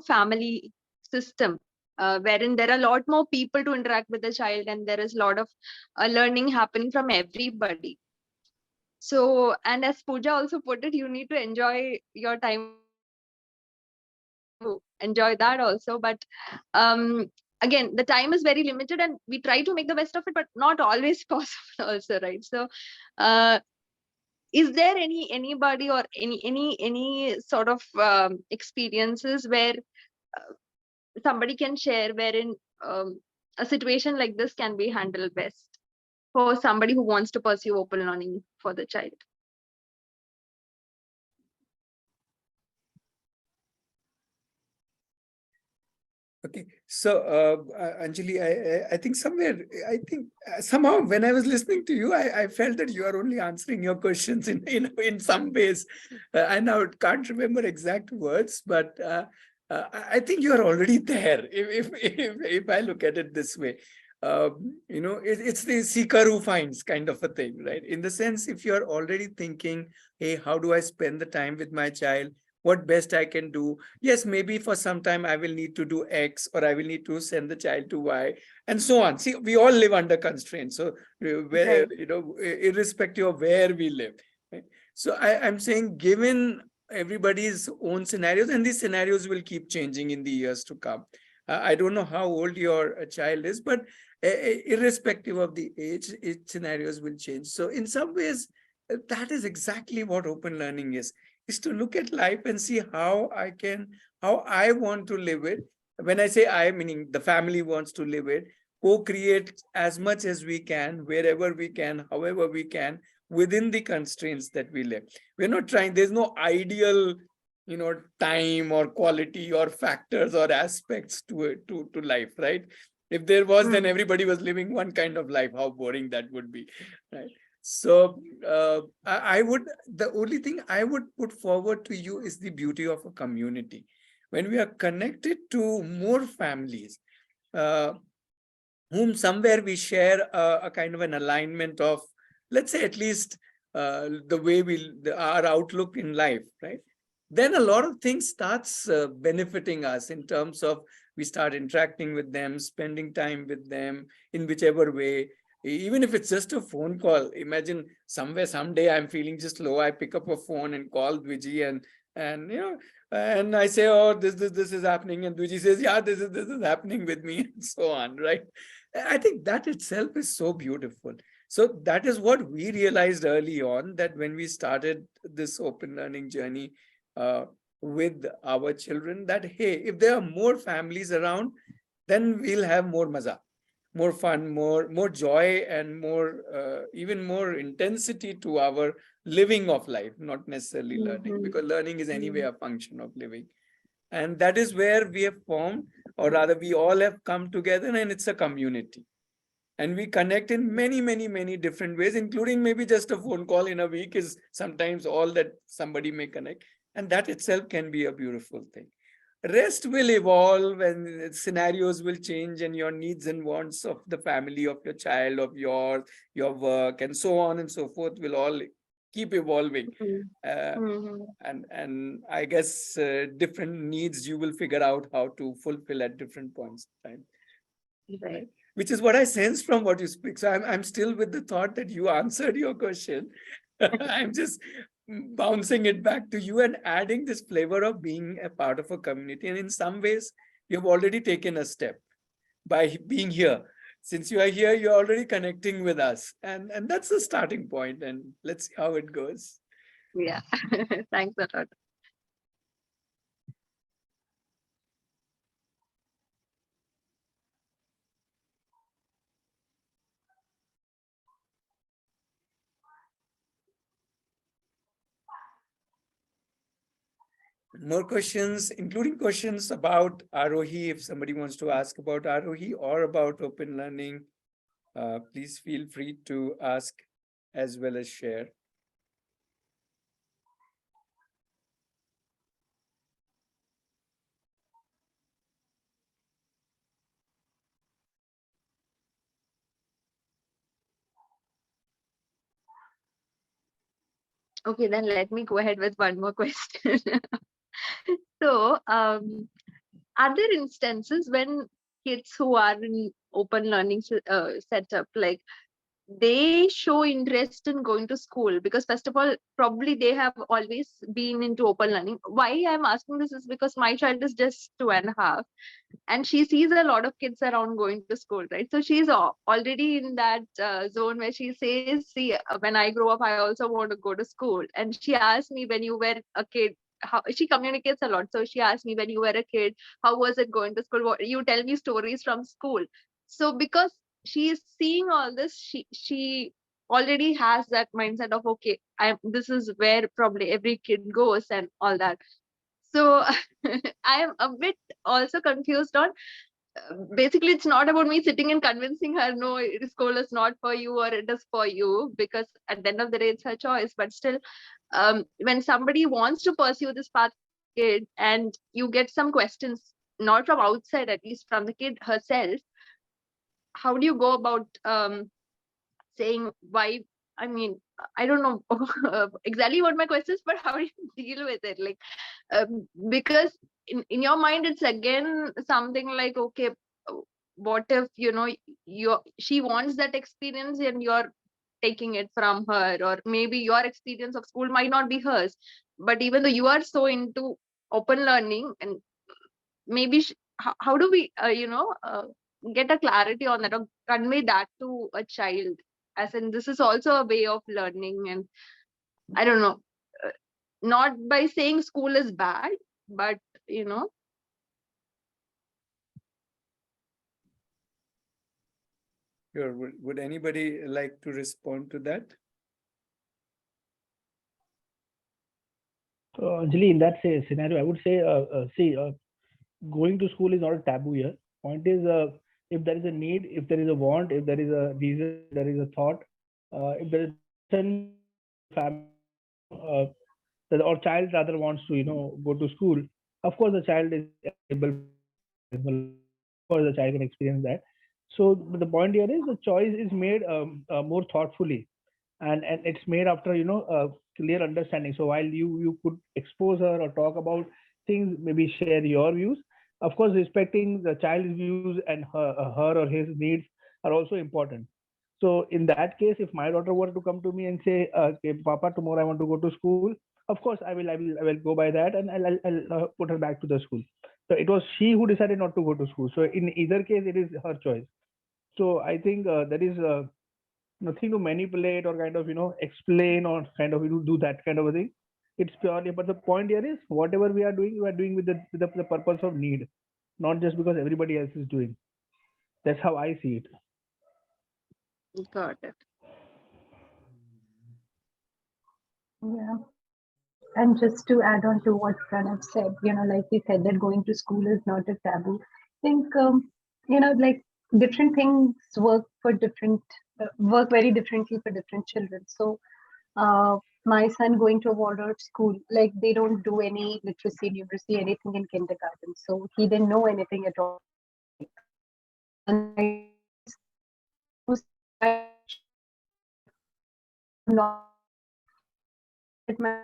family system, wherein there are a lot more people to interact with the child, and there is a lot of learning happening from everybody. So, and as Pooja also put it, you need to enjoy your time with the child. So I try to enjoy that also. But again, the time is very limited and we try to make the best of it, but not always possible also, right? So is there anybody or any sort of experiences where somebody can share wherein a situation like this can be handled best for somebody who wants to pursue open learning for the child? Okay, so Anjali, I think somehow when I was listening to you, I felt that you are only answering your questions in some ways. I now can't remember exact words, but I think you are already there. If I look at it this way, it's the seeker who finds kind of a thing, right? In the sense, if you are already thinking, hey, how do I spend the time with my child? What best I can do? Yes, maybe for some time I will need to do X, or I will need to send the child to Y, and so on. See, we all live under constraints. So, where, irrespective of where we live. Right? So I'm saying, given everybody's own scenarios, and these scenarios will keep changing in the years to come. I don't know how old your child is, but irrespective of the age, scenarios will change. So in some ways, that is exactly what open learning is to look at life and see how I want to live it. When I say I, meaning the family wants to live it, co-create as much as we can, wherever we can, however we can, within the constraints that we live. We're not trying, there's no ideal, time or quality or factors or aspects to life, right? If there was, then everybody was living one kind of life. How boring that would be, right? So the only thing I would put forward to you is the beauty of a community. When we are connected to more families, whom somewhere we share a kind of an alignment of, let's say, at least the way our outlook in life, right? Then a lot of things starts benefiting us in terms of we start interacting with them, spending time with them in whichever way. Even if it's just a phone call, imagine someday I'm feeling just low, I pick up a phone and call Dwiji, and I say, oh, this is happening, and Dwiji says, yeah, this is happening with me, and so on, right? I think that itself is so beautiful. So that is what we realized early on, that when we started this open learning journey with our children, that hey, if there are more families around, then we'll have more maza, more fun, more joy, and more even more intensity to our living of life, not necessarily learning, because learning is anyway a function of living. And that is where we have formed, or rather we all have come together, and it's a community. And we connect in many different ways, including maybe just a phone call in a week is sometimes all that somebody may connect. And that itself can be a beautiful thing. Rest will evolve, and scenarios will change, and your needs and wants of the family, of your child, of your work, and so on and so forth will all keep evolving. And I guess different needs you will figure out how to fulfill at different points in time. Right. Which is what I sense from what you speak. So I'm still with the thought that you answered your question. I'm just bouncing it back to you and adding this flavor of being a part of a community. And in some ways, you've already taken a step by being here. Since you are here, you're already connecting with us. And that's the starting point. And let's see how it goes. Yeah, thanks a lot. More questions, including questions about Aarohi. If somebody wants to ask about Aarohi or about open learning, please feel free to ask as well as share. Okay, then let me go ahead with one more question. So, are there instances when kids who are in open learning setup, like they show interest in going to school, because first of all, probably they have always been into open learning. Why I'm asking this is because my child is just 2.5, and she sees a lot of kids around going to school, right? So she's already in that zone where she says, see, when I grow up, I also want to go to school. And she asked me, when you were a kid, how she communicates a lot. So she asked me, when you were a kid, how was it going to school? You tell me stories from school. So because she is seeing all this, she already has that mindset of, okay, this is where probably every kid goes and all that. So I am a bit also confused on, basically it's not about me sitting and convincing her, no, school is not for you or it is for you, because at the end of the day it's her choice. But still, when somebody wants to pursue this path, kid, and you get some questions, not from outside, at least from the kid herself, how do you go about saying why? I mean, I don't know exactly what my question is, but how do you deal with it? Like, because in your mind, it's again something like, okay, what if, she wants that experience and you're taking it from her, or maybe your experience of school might not be hers, but even though you are so into open learning, and maybe how do we get a clarity on that, or convey that to a child, as in this is also a way of learning? And I don't know, uh, not by saying school is bad, but you know Sure. Would anybody like to respond to that? So, Anjali, in that scenario, I would say, see, going to school is not a taboo here. Point is, if there is a need, if there is a want, if there is a reason, there is a thought, if there is a person, family, or child rather wants to, go to school, of course the child is able, of course the child can experience that. So but the point here is the choice is made more thoughtfully, and it's made after clear understanding. So while you could expose her or talk about things, maybe share your views, of course respecting the child's views and her or his needs are also important. So in that case, if my daughter were to come to me and say, okay, Papa, tomorrow I want to go to school, of course I will go by that, and I'll put her back to the school. So it was she who decided not to go to school. So in either case, it is her choice. So I think there is nothing to manipulate or kind of explain or kind of do that kind of a thing. It's purely, but the point here is whatever we are doing with the purpose of need, not just because everybody else is doing. That's how I see it. got it. Yeah. And just to add on to what Pranav said, like he said that going to school is not a taboo. I think, like different things work very differently for different children. So, my son going to a Waldorf school, like they don't do any literacy, numeracy, anything in kindergarten. So he didn't know anything at all. And I not that my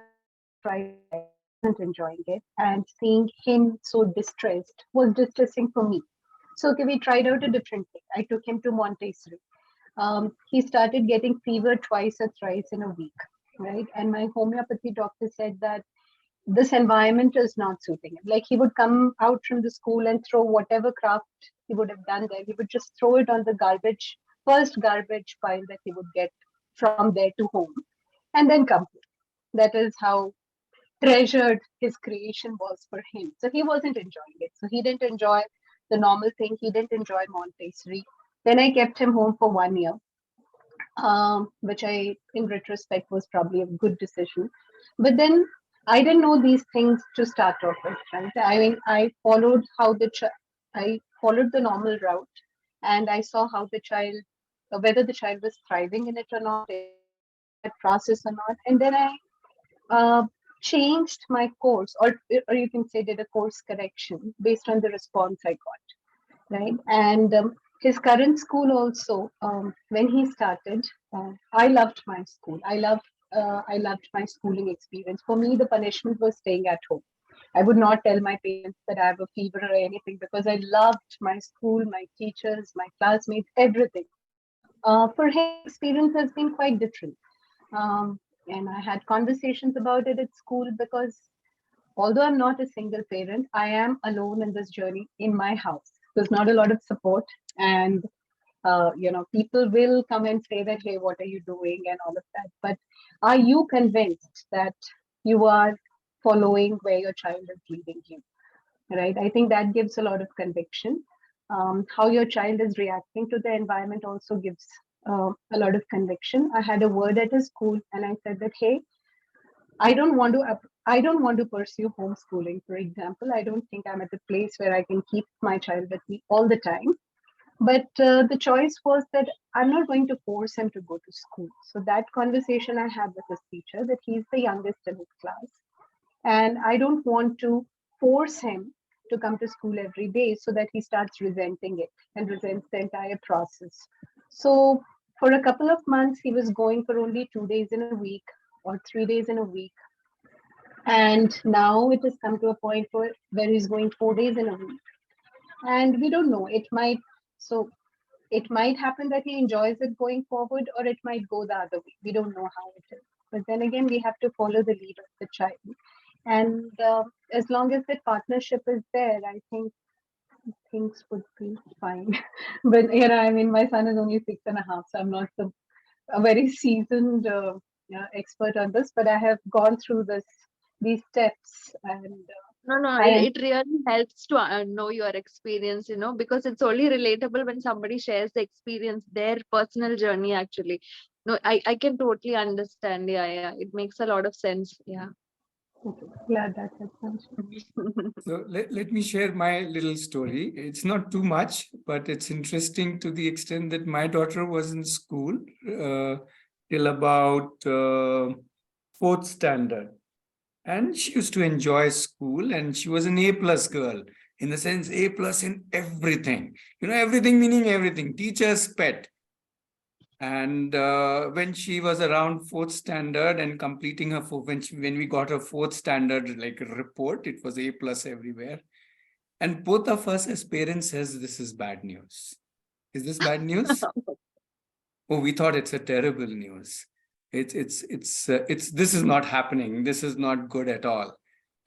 wasn't enjoying it, and seeing him so distressed was distressing for me. So okay, we tried out a different thing. I took him to Montessori. He started getting fever twice or thrice in a week, right? And my homeopathy doctor said that this environment is not suiting him. Like he would come out from the school and throw whatever craft he would have done there. He would just throw it on the first garbage pile that he would get from there to home, and then come. That is how treasured his creation was for him. So he wasn't enjoying it. So he didn't enjoy the normal thing. He didn't enjoy Montessori. Then I kept him home for 1 year, which in retrospect, was probably a good decision. But then I didn't know these things to start off with, right? I mean, I followed the normal route, and I saw how whether the child was thriving in it or not, that process or not. And then I uh, changed my course, or you can say did a course correction based on the response I got, right? And his current school also, when he started, I loved my school. I loved my schooling experience. For me, the punishment was staying at home. I would not tell my parents that I have a fever or anything, because I loved my school, my teachers, my classmates, everything. For him, experience has been quite different. And I had conversations about it at school because although I'm not a single parent, I am alone in this journey in my house. There's not a lot of support, and people will come and say that, hey, what are you doing, and all of that. But are you convinced that you are following where your child is leading you? Right? I think that gives a lot of conviction. How your child is reacting to the environment also gives a lot of conviction. I had a word at a school, and I said that, hey, I don't want to pursue homeschooling, for example. I don't think I'm at a place where I can keep my child with me all the time. But the choice was that I'm not going to force him to go to school. So that conversation I had with his teacher, that he's the youngest in his class, and I don't want to force him to come to school every day so that he starts resenting it and resents the entire process. So for a couple of months, he was going for only 2 days in a week or 3 days in a week. And now it has come to a point where he's going 4 days in a week. And we don't know, so it might happen that he enjoys it going forward, or it might go the other way. We don't know how it is. But then again, we have to follow the lead of the child. And as long as that partnership is there, I think things would be fine. But I mean, my son is only 6.5, so I'm not a very seasoned expert on this, but I have gone through these steps, and No, I am. it really helps to know your experience, because it's only relatable when somebody shares the experience, their personal journey, actually. No, I can totally understand. Yeah. It makes a lot of sense. Yeah. Glad that has answered. So let me share my little story. It's not too much, but it's interesting to the extent that my daughter was in school till about fourth standard. And she used to enjoy school, and she was an A+ girl, in the sense A+ in everything. Everything meaning everything, teacher's pet. And when she was around fourth standard and completing her when we got her fourth standard like report, it was A+ everywhere. And both of us as parents says, this is bad news. Is this bad news? Oh, we thought it's a terrible news. This is not happening. This is not good at all.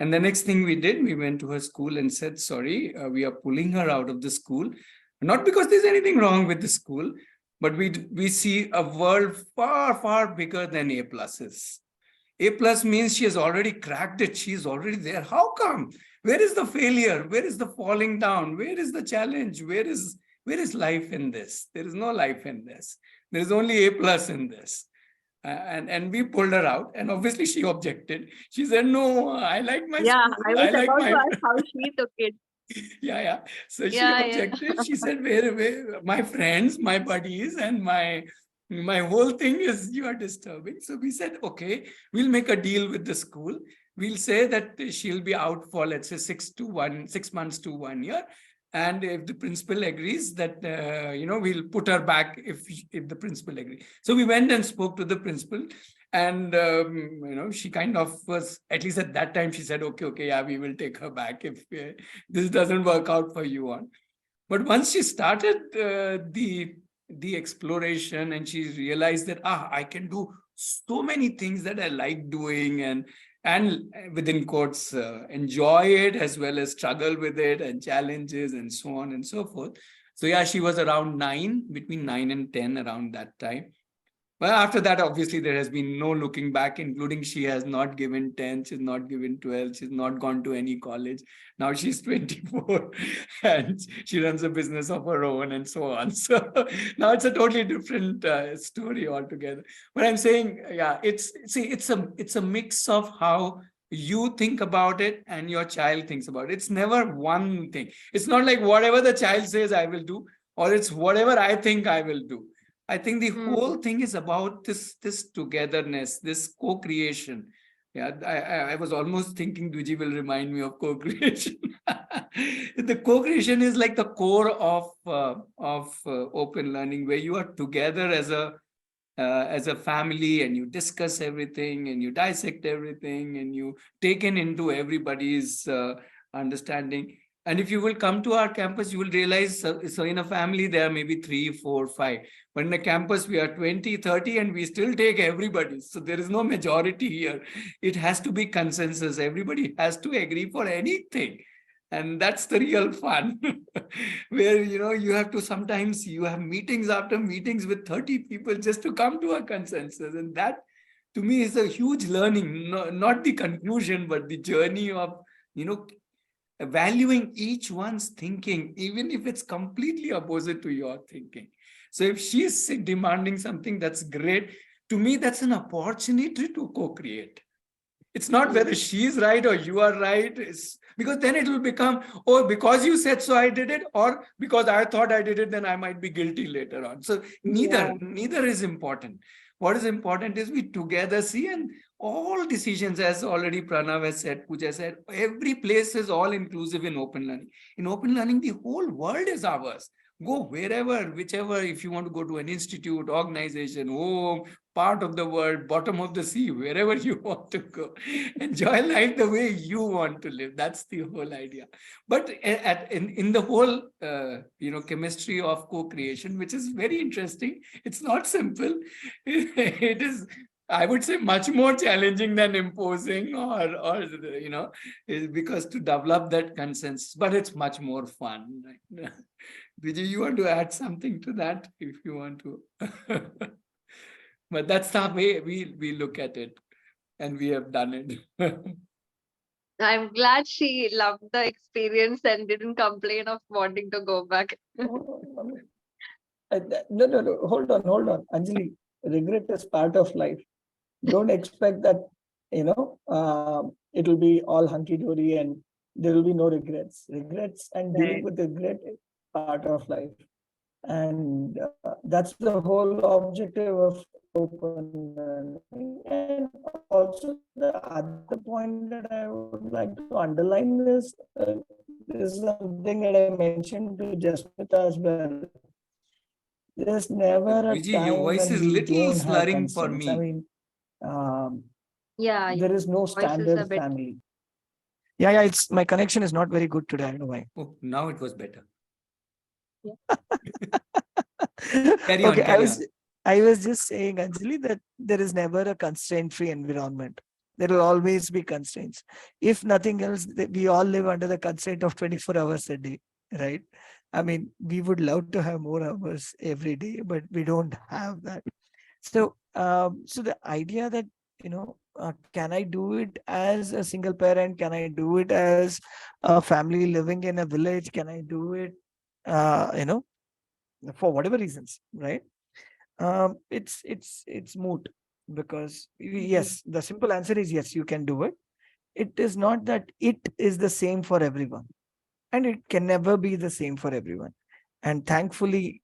And the next thing we did, we went to her school and said, sorry, we are pulling her out of the school. Not because there's anything wrong with the school, but we see a world far, far bigger than A+ is. A+ means she has already cracked it. She's already there. How come? Where is the failure? Where is the falling down? Where is the challenge? Where is life in this? There is no life in this. There is only A+ in this. And we pulled her out, and obviously she objected. She said, no, I like my Yeah, school. I was I like about my... to ask how she took it. Yeah. So she Yeah. objected. She said, where my friends, my buddies, and my whole thing is you are disturbing. So we said, okay, we'll make a deal with the school. We'll say that she'll be out for, let's say, 6 months to 1 year. And if the principal agrees that, we'll put her back if the principal agrees. So we went and spoke to the principal. And, she kind of was, at least at that time, she said, okay, yeah, we will take her back if this doesn't work out for you on. But once she started the exploration, and she realized that, I can do so many things that I like doing, and within quotes, enjoy it as well as struggle with it and challenges and so on and so forth. So yeah, she was around 9, between 9 and 10 around that time. Well, after that, obviously, there has been no looking back, including she has not given 10, she's not given 12, she's not gone to any college. Now she's 24 and she runs a business of her own and so on. So now it's a totally different story altogether. But I'm saying, yeah, it's a mix of how you think about it and your child thinks about it. It's never one thing. It's not like whatever the child says I will do, or it's whatever I think I will do. I think the whole thing is about this togetherness, this co-creation. Yeah, I was almost thinking Duji will remind me of co-creation. The co-creation is like the core of open learning, where you are together as a family, and you discuss everything, and you dissect everything, and you take in into everybody's understanding. And if you will come to our campus, you will realize, so in a family, there are maybe 3, 4, 5. But in a campus, we are 20, 30, and we still take everybody. So there is no majority here. It has to be consensus. Everybody has to agree for anything. And that's the real fun, where, you have to sometimes, you have meetings after meetings with 30 people just to come to a consensus. And that, to me, is a huge learning, not the conclusion, but the journey of, valuing each one's thinking, even if it's completely opposite to your thinking. So if she's demanding something, that's great. To me, that's an opportunity to co-create. It's not whether she is right or you are right, because then it will become, oh, because you said so I did it, or because I thought I did it, then I might be guilty later on. So neither is important. What is important is we together see, and all decisions, as already Pranav has said, Pooja said, every place is all inclusive in open learning. In open learning, the whole world is ours. Go wherever, whichever, if you want to go to an institute, organization, home, part of the world, bottom of the sea, wherever you want to go. Enjoy life the way you want to live. That's the whole idea. But in the whole, chemistry of co-creation, which is very interesting, it's not simple. It is, I would say, much more challenging than imposing or because to develop that consensus, but it's much more fun. Right? Vijay, you want to add something to that if you want to? But that's the way we look at it, and we have done it. I'm glad she loved the experience and didn't complain of wanting to go back. No. Hold on. Anjali, regret is part of life. Don't expect that, it will be all hunky-dory and there will be no regrets. Regrets and dealing with regret is part of life. And that's the whole objective of open learning. And also the other point that I would like to underline is something that I mentioned to Jasmita as well. There's never a Vijay, time your voice when is we little don't have slurring for constraints. me. I mean, Yeah, there is no voice is a standard bit- family. Yeah, it's my connection is not very good today. I don't know why. Oh, now it was better. Okay, Carry on. I was just saying, Anjali, that there is never a constraint-free environment. There will always be constraints. If nothing else, we all live under the constraint of 24 hours a day, right? I mean, we would love to have more hours every day, but we don't have that. So, so the idea that, can I do it as a single parent? Can I do it as a family living in a village? Can I do it, for whatever reasons, right? It's moot, because yes, the simple answer is yes, you can do it. It is not that it is the same for everyone, and it can never be the same for everyone. And thankfully,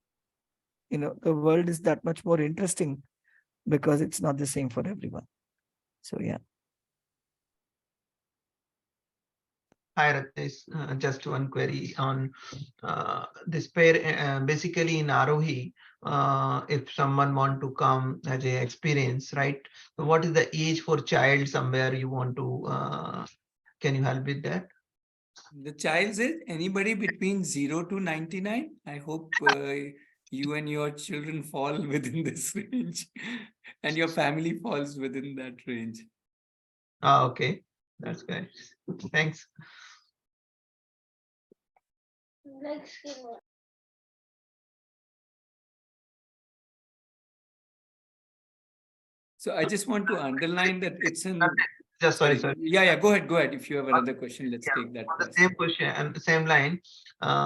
the world is that much more interesting because it's not the same for everyone. So yeah. Hi, Rajesh. Just one query on this pair. Basically, in Aarohi, if someone want to come as a experience, right? So what is the age for child? Somewhere you want to? Can you help with that? The child's age, anybody between 0 to 99. I hope you and your children fall within this range, and your family falls within that range. Okay, that's good. Thanks. So I just want to underline that it's an. Just sorry. Yeah. Go ahead. If you have another question, let's take that. On the same question and the same line,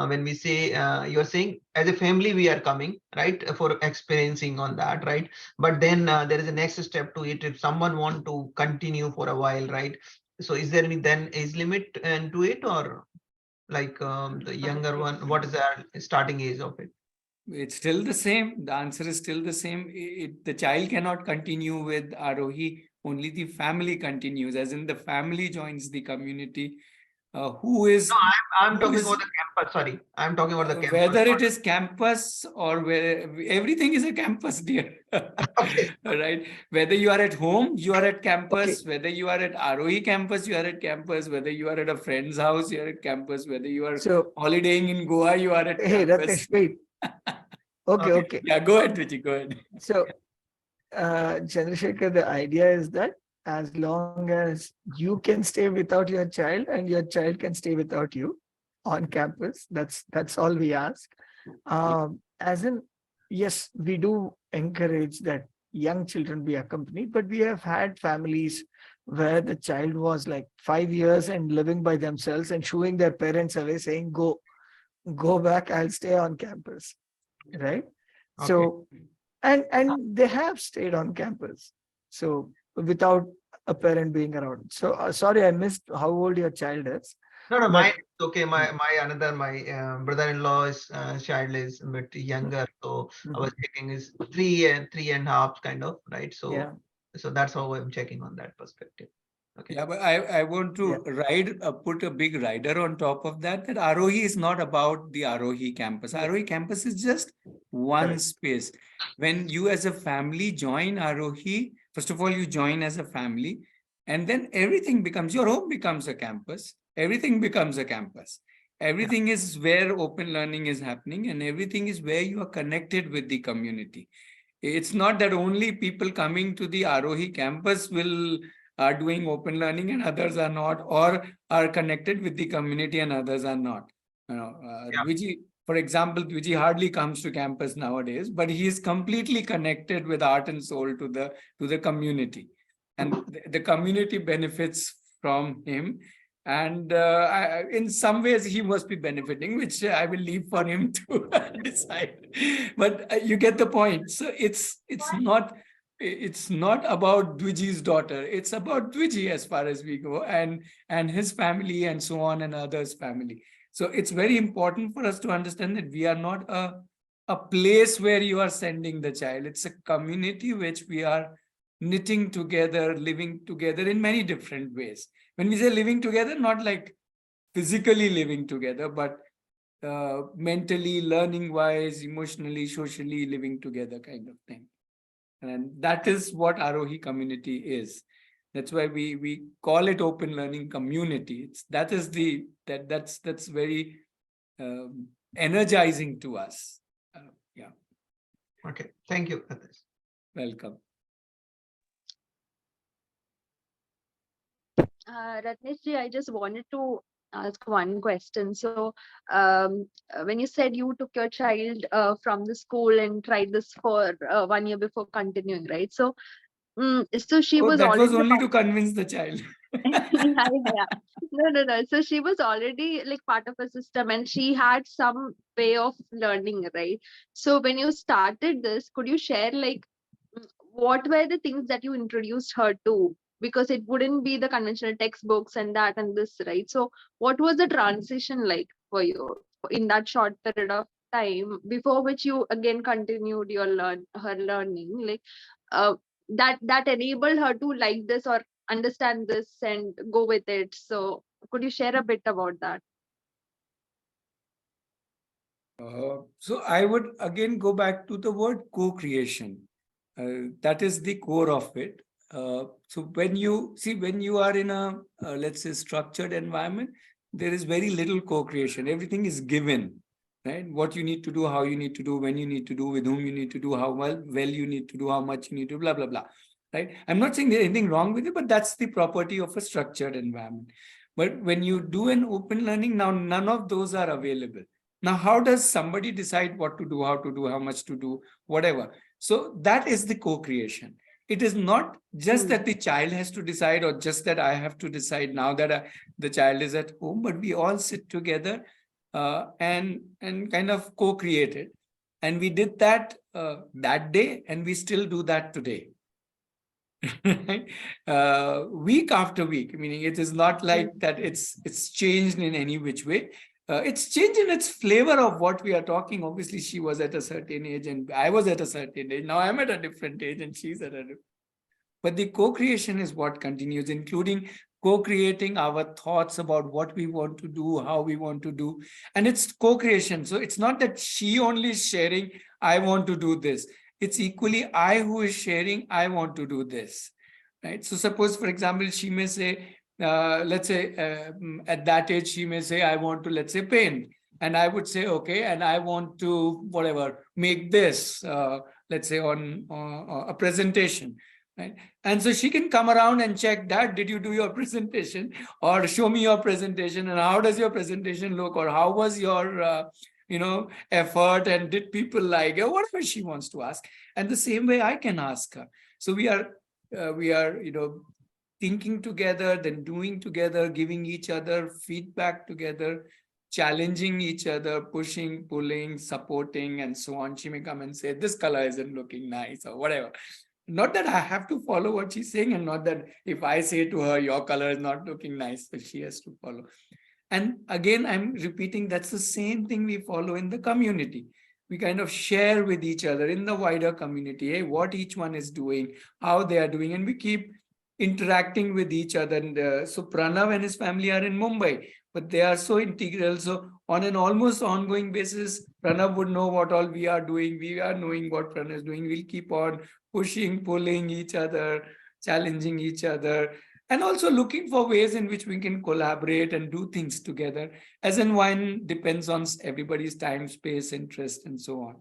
when we say you're saying as a family we are coming, right, for experiencing on that, right? But then there is a next step to it. If someone want to continue for a while, right? So is there any then age limit and to it, or like the younger one? What is the starting age of it? It's still the same. The answer is still the same. The child cannot continue with Aarohi. Only the family continues, as in the family joins the community who is No, I'm who talking is about the campus. Sorry, I'm talking about the campus. whether it is campus or where everything is a campus, dear. Okay. Right? Whether you are at home, you are at campus. Okay. Whether you are at Aarohi campus, you are at campus. Whether you are at a friend's house, you are at campus. Whether you are So, holidaying in Goa, you are at hey, campus. Ratnesh, wait. Okay, Okay. okay. Yeah, go ahead, Vijay, go ahead. So, Chandrasekhar, the idea is that as long as you can stay without your child and your child can stay without you on campus, that's all we ask. As in, yes, we do encourage that young children be accompanied, but we have had families where the child was like 5 years and living by themselves and shooing their parents away, saying, go back, I'll stay on campus. Right? Okay. So, and they have stayed on campus. So without a parent being around. So sorry, I missed how old your child is. No, no, But mine is okay. My brother-in-law's child is a bit younger, so I was checking is 3 and 3.5 kind of, right? So yeah, so that's how I'm checking on that perspective. Okay. Yeah, but I want to put a big rider on top of that Aarohi is not about the Aarohi campus. Yeah. Aarohi campus is just one Correct. space. When you as a family join Aarohi, first of all, you join as a family, and then everything becomes, your home becomes a campus. Everything becomes a campus. Everything is where open learning is happening, and everything is where you are connected with the community. It's not that only people coming to the Aarohi campus are doing open learning and others are not, or are connected with the community and others are not. Vijay, for example, Vijay hardly comes to campus nowadays, but he is completely connected with heart and soul to the community, and the community benefits from him. And in some ways, he must be benefiting, which I will leave for him to decide. But you get the point. So it's not about Dwiji's daughter. It's about Dwiji as far as we go, and his family and so on, and others' family. So it's very important for us to understand that we are not a place where you are sending the child. It's a community which we are knitting together, living together in many different ways. When we say living together, not like physically living together, but mentally, learning wise, emotionally, socially living together kind of thing. And that is what Aarohi community is. That's why we call it open learning community. That's very energizing to us. Yeah. Okay. Thank you. Welcome. Ratnesh, I just wanted to ask one question. So, when you said you took your child from the school and tried this for 1 year before continuing, right? So, so she was that already was only to convince the child. yeah. No. So she was already like part of a system and she had some way of learning, right? So when you started this, could you share like what were the things that you introduced her to? Because it wouldn't be the conventional textbooks and that and this, right? So what was the transition like for you in that short period of time before which you again continued your her learning? Like that enabled her to like this or understand this and go with it. So could you share a bit about that? So I would again go back to the word co-creation. That is the core of it. So when you are in a let's say structured environment, there is very little co-creation. Everything is given, right? What you need to do, how you need to do, when you need to do, with whom you need to do, how well you need to do, how much you need to, blah blah blah. Right? I'm not saying there's anything wrong with it, but that's the property of a structured environment. But when you do an open learning, now none of those are available. Now, how does somebody decide what to do, how to do, how much to do, whatever? So that is the co-creation. It is not just that the child has to decide or just that I have to decide now that the child is at home, but we all sit together and kind of co-create it. And we did that that day, and we still do that today. Week after week, meaning it is not like that it's changed in any which way. It's changed in its flavor of what we are talking. Obviously, she was at a certain age and I was at a certain age. Now I'm at a different age and she's at a different. But the co-creation is what continues, including co-creating our thoughts about what we want to do, how we want to do, and it's co-creation. So it's not that she only is sharing, I want to do this. It's equally I who is sharing, I want to do this, right? So suppose, for example, she may say, let's say at that age, she may say, I want to, let's say, paint. And I would say, okay, and I want to, whatever, make this, let's say on a presentation, right? And so she can come around and check that, did you do your presentation, or show me your presentation, and how does your presentation look, or how was your, effort, and did people like it, or whatever she wants to ask. And the same way I can ask her. So we are, thinking together, then doing together, giving each other feedback together, challenging each other, pushing, pulling, supporting, and so on. She may come and say, this color isn't looking nice, or whatever. Not that I have to follow what she's saying, and not that if I say to her, your color is not looking nice, so she has to follow. And again, I'm repeating, that's the same thing we follow in the community. We kind of share with each other in the wider community, what each one is doing, how they are doing, and we keep interacting with each other. And so Pranav and his family are in Mumbai, but they are so integral. So on an almost ongoing basis, Pranav would know what all we are doing. We are knowing what Pranav is doing. We'll keep on pushing, pulling each other, challenging each other, and also looking for ways in which we can collaborate and do things together, as and when depends on everybody's time, space, interest, and so on.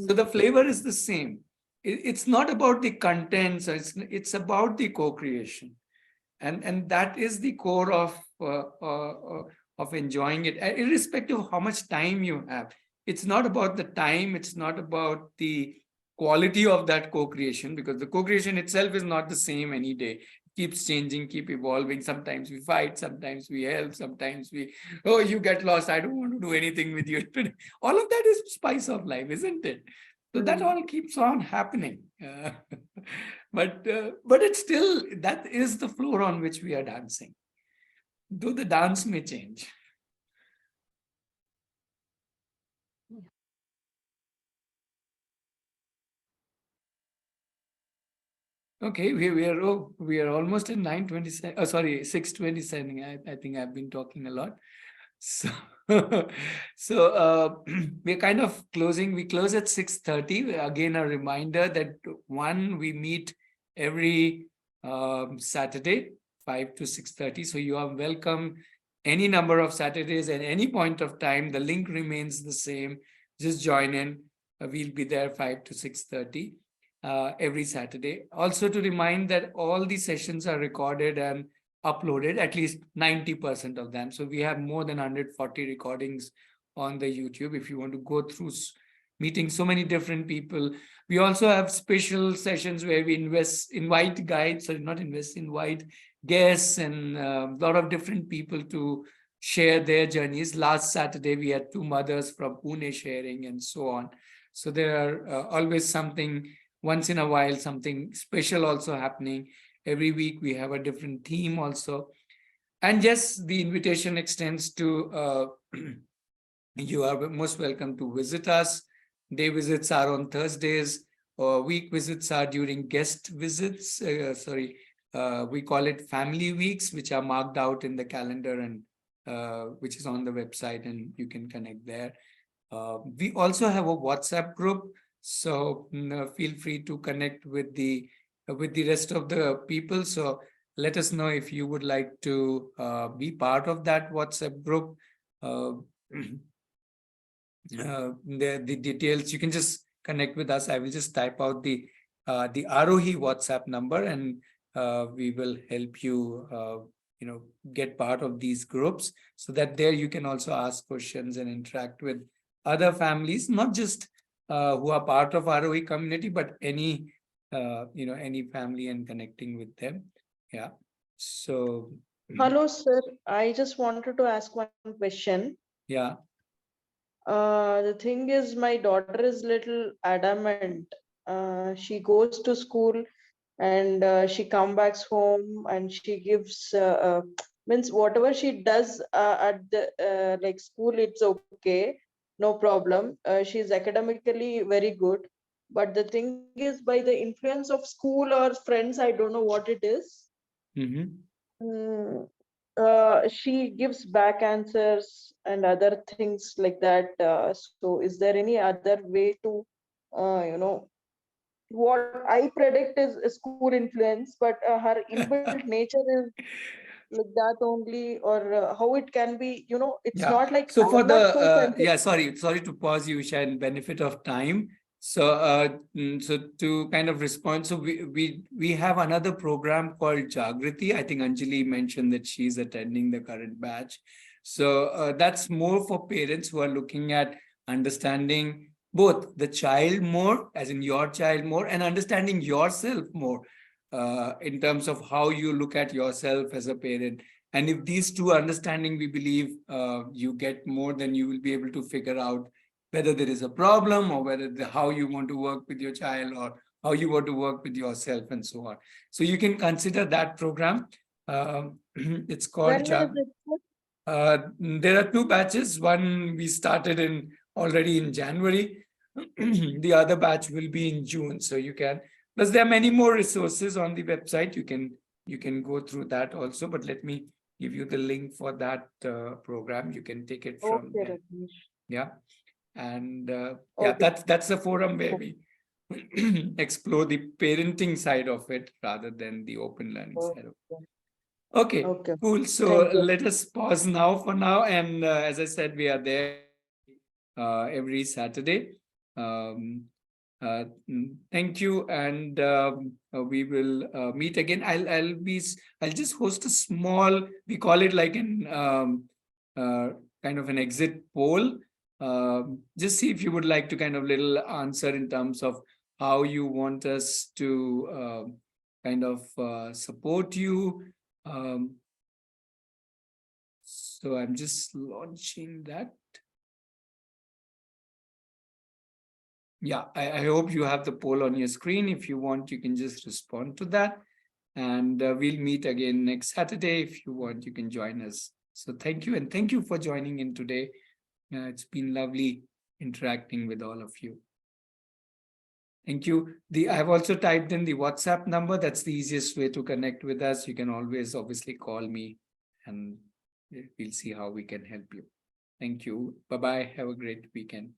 So the flavor is the same. It's not about the contents, it's about the co-creation. And that is the core of enjoying it, irrespective of how much time you have. It's not about the time, it's not about the quality of that co-creation, because the co-creation itself is not the same any day. Keeps changing, keep evolving. Sometimes we fight, sometimes we help, sometimes we, oh, you get lost, I don't want to do anything with you today. All of that is spice of life, isn't it? So that all keeps on happening. But it's still, that is the floor on which we are dancing, though the dance may change. Okay, we are almost at 9:27. Oh, sorry, 6:27. I think I've been talking a lot. So, we're kind of closing. We close at 6:30. Again, a reminder that we meet every Saturday, 5 to 6:30. So you are welcome any number of Saturdays at any point of time. The link remains the same. Just join in. We'll be there 5 to 6:30 every Saturday. Also to remind that all the sessions are recorded and uploaded, at least 90% of them. So we have more than 140 recordings on the YouTube if you want to go through meeting so many different people. We also have special sessions where we invite guests and a lot of different people to share their journeys. Last Saturday, we had 2 mothers from Pune sharing and so on. So there are always something, once in a while, something special also happening. Every week we have a different theme also. And yes, the invitation extends to, you are most welcome to visit us. Day visits are on Thursdays, or week visits are during guest visits. We call it family weeks, which are marked out in the calendar and which is on the website, and you can connect there. We also have a WhatsApp group, so feel free to connect with the rest of the people. So let us know if you would like to be part of that WhatsApp group. The details, you can just connect with us. I will just type out the Aarohi WhatsApp number, and we will help you get part of these groups, so that there you can also ask questions and interact with other families, not just who are part of Aarohi community, but any any family, and connecting with them. Yeah. So Hello, sir. I just wanted to ask one question. Yeah. The thing is, my daughter is little adamant. She goes to school and she comes back home and she gives means whatever she does at the like school, it's okay, no problem. She's academically very good, but the thing is, by the influence of school or friends, I don't know what it is. Mm-hmm. she gives back answers and other things like that. So is there any other way to, what I predict is a school influence, but her inbuilt nature is like that only, or how it can be, it's Yeah. not like So for I'm not so the sensitive. sorry to pause you, Usha, and benefit of time. So so to kind of respond, so we have another program called Jagriti. I think Anjali mentioned that she's attending the current batch. So that's more for parents who are looking at understanding both the child more, as in your child more, and understanding yourself more in terms of how you look at yourself as a parent. And if these two understanding, we believe you get more, then you will be able to figure out whether there is a problem or whether how you want to work with your child or how you want to work with yourself and so on. So you can consider that program. It's called When is it? there are two batches. One we started in already in January. The other batch will be in June. So you can, plus there are many more resources on the website. You can go through that also, but let me give you the link for that program. You can take it from Okay, there. Rajneesh. Yeah. And yeah, Okay. that's the forum where we explore the parenting side of it rather than the open learning side of it. Okay, Okay. cool. So Thank you. let us pause now for now. And as I said, we are there every Saturday. Thank you, and we will meet again. I'll just host a small, we call it like an kind of an exit poll. Just see if you would like to kind of little answer in terms of how you want us to kind of support you. So I'm just launching that. Yeah, I hope you have the poll on your screen. If you want, you can just respond to that. And we'll meet again next Saturday. If you want, you can join us. So thank you. And thank you for joining in today. It's been lovely interacting with all of you. Thank you. I've also typed in the WhatsApp number. That's the easiest way to connect with us. You can always obviously call me and we'll see how we can help you. Thank you. Bye-bye. Have a great weekend.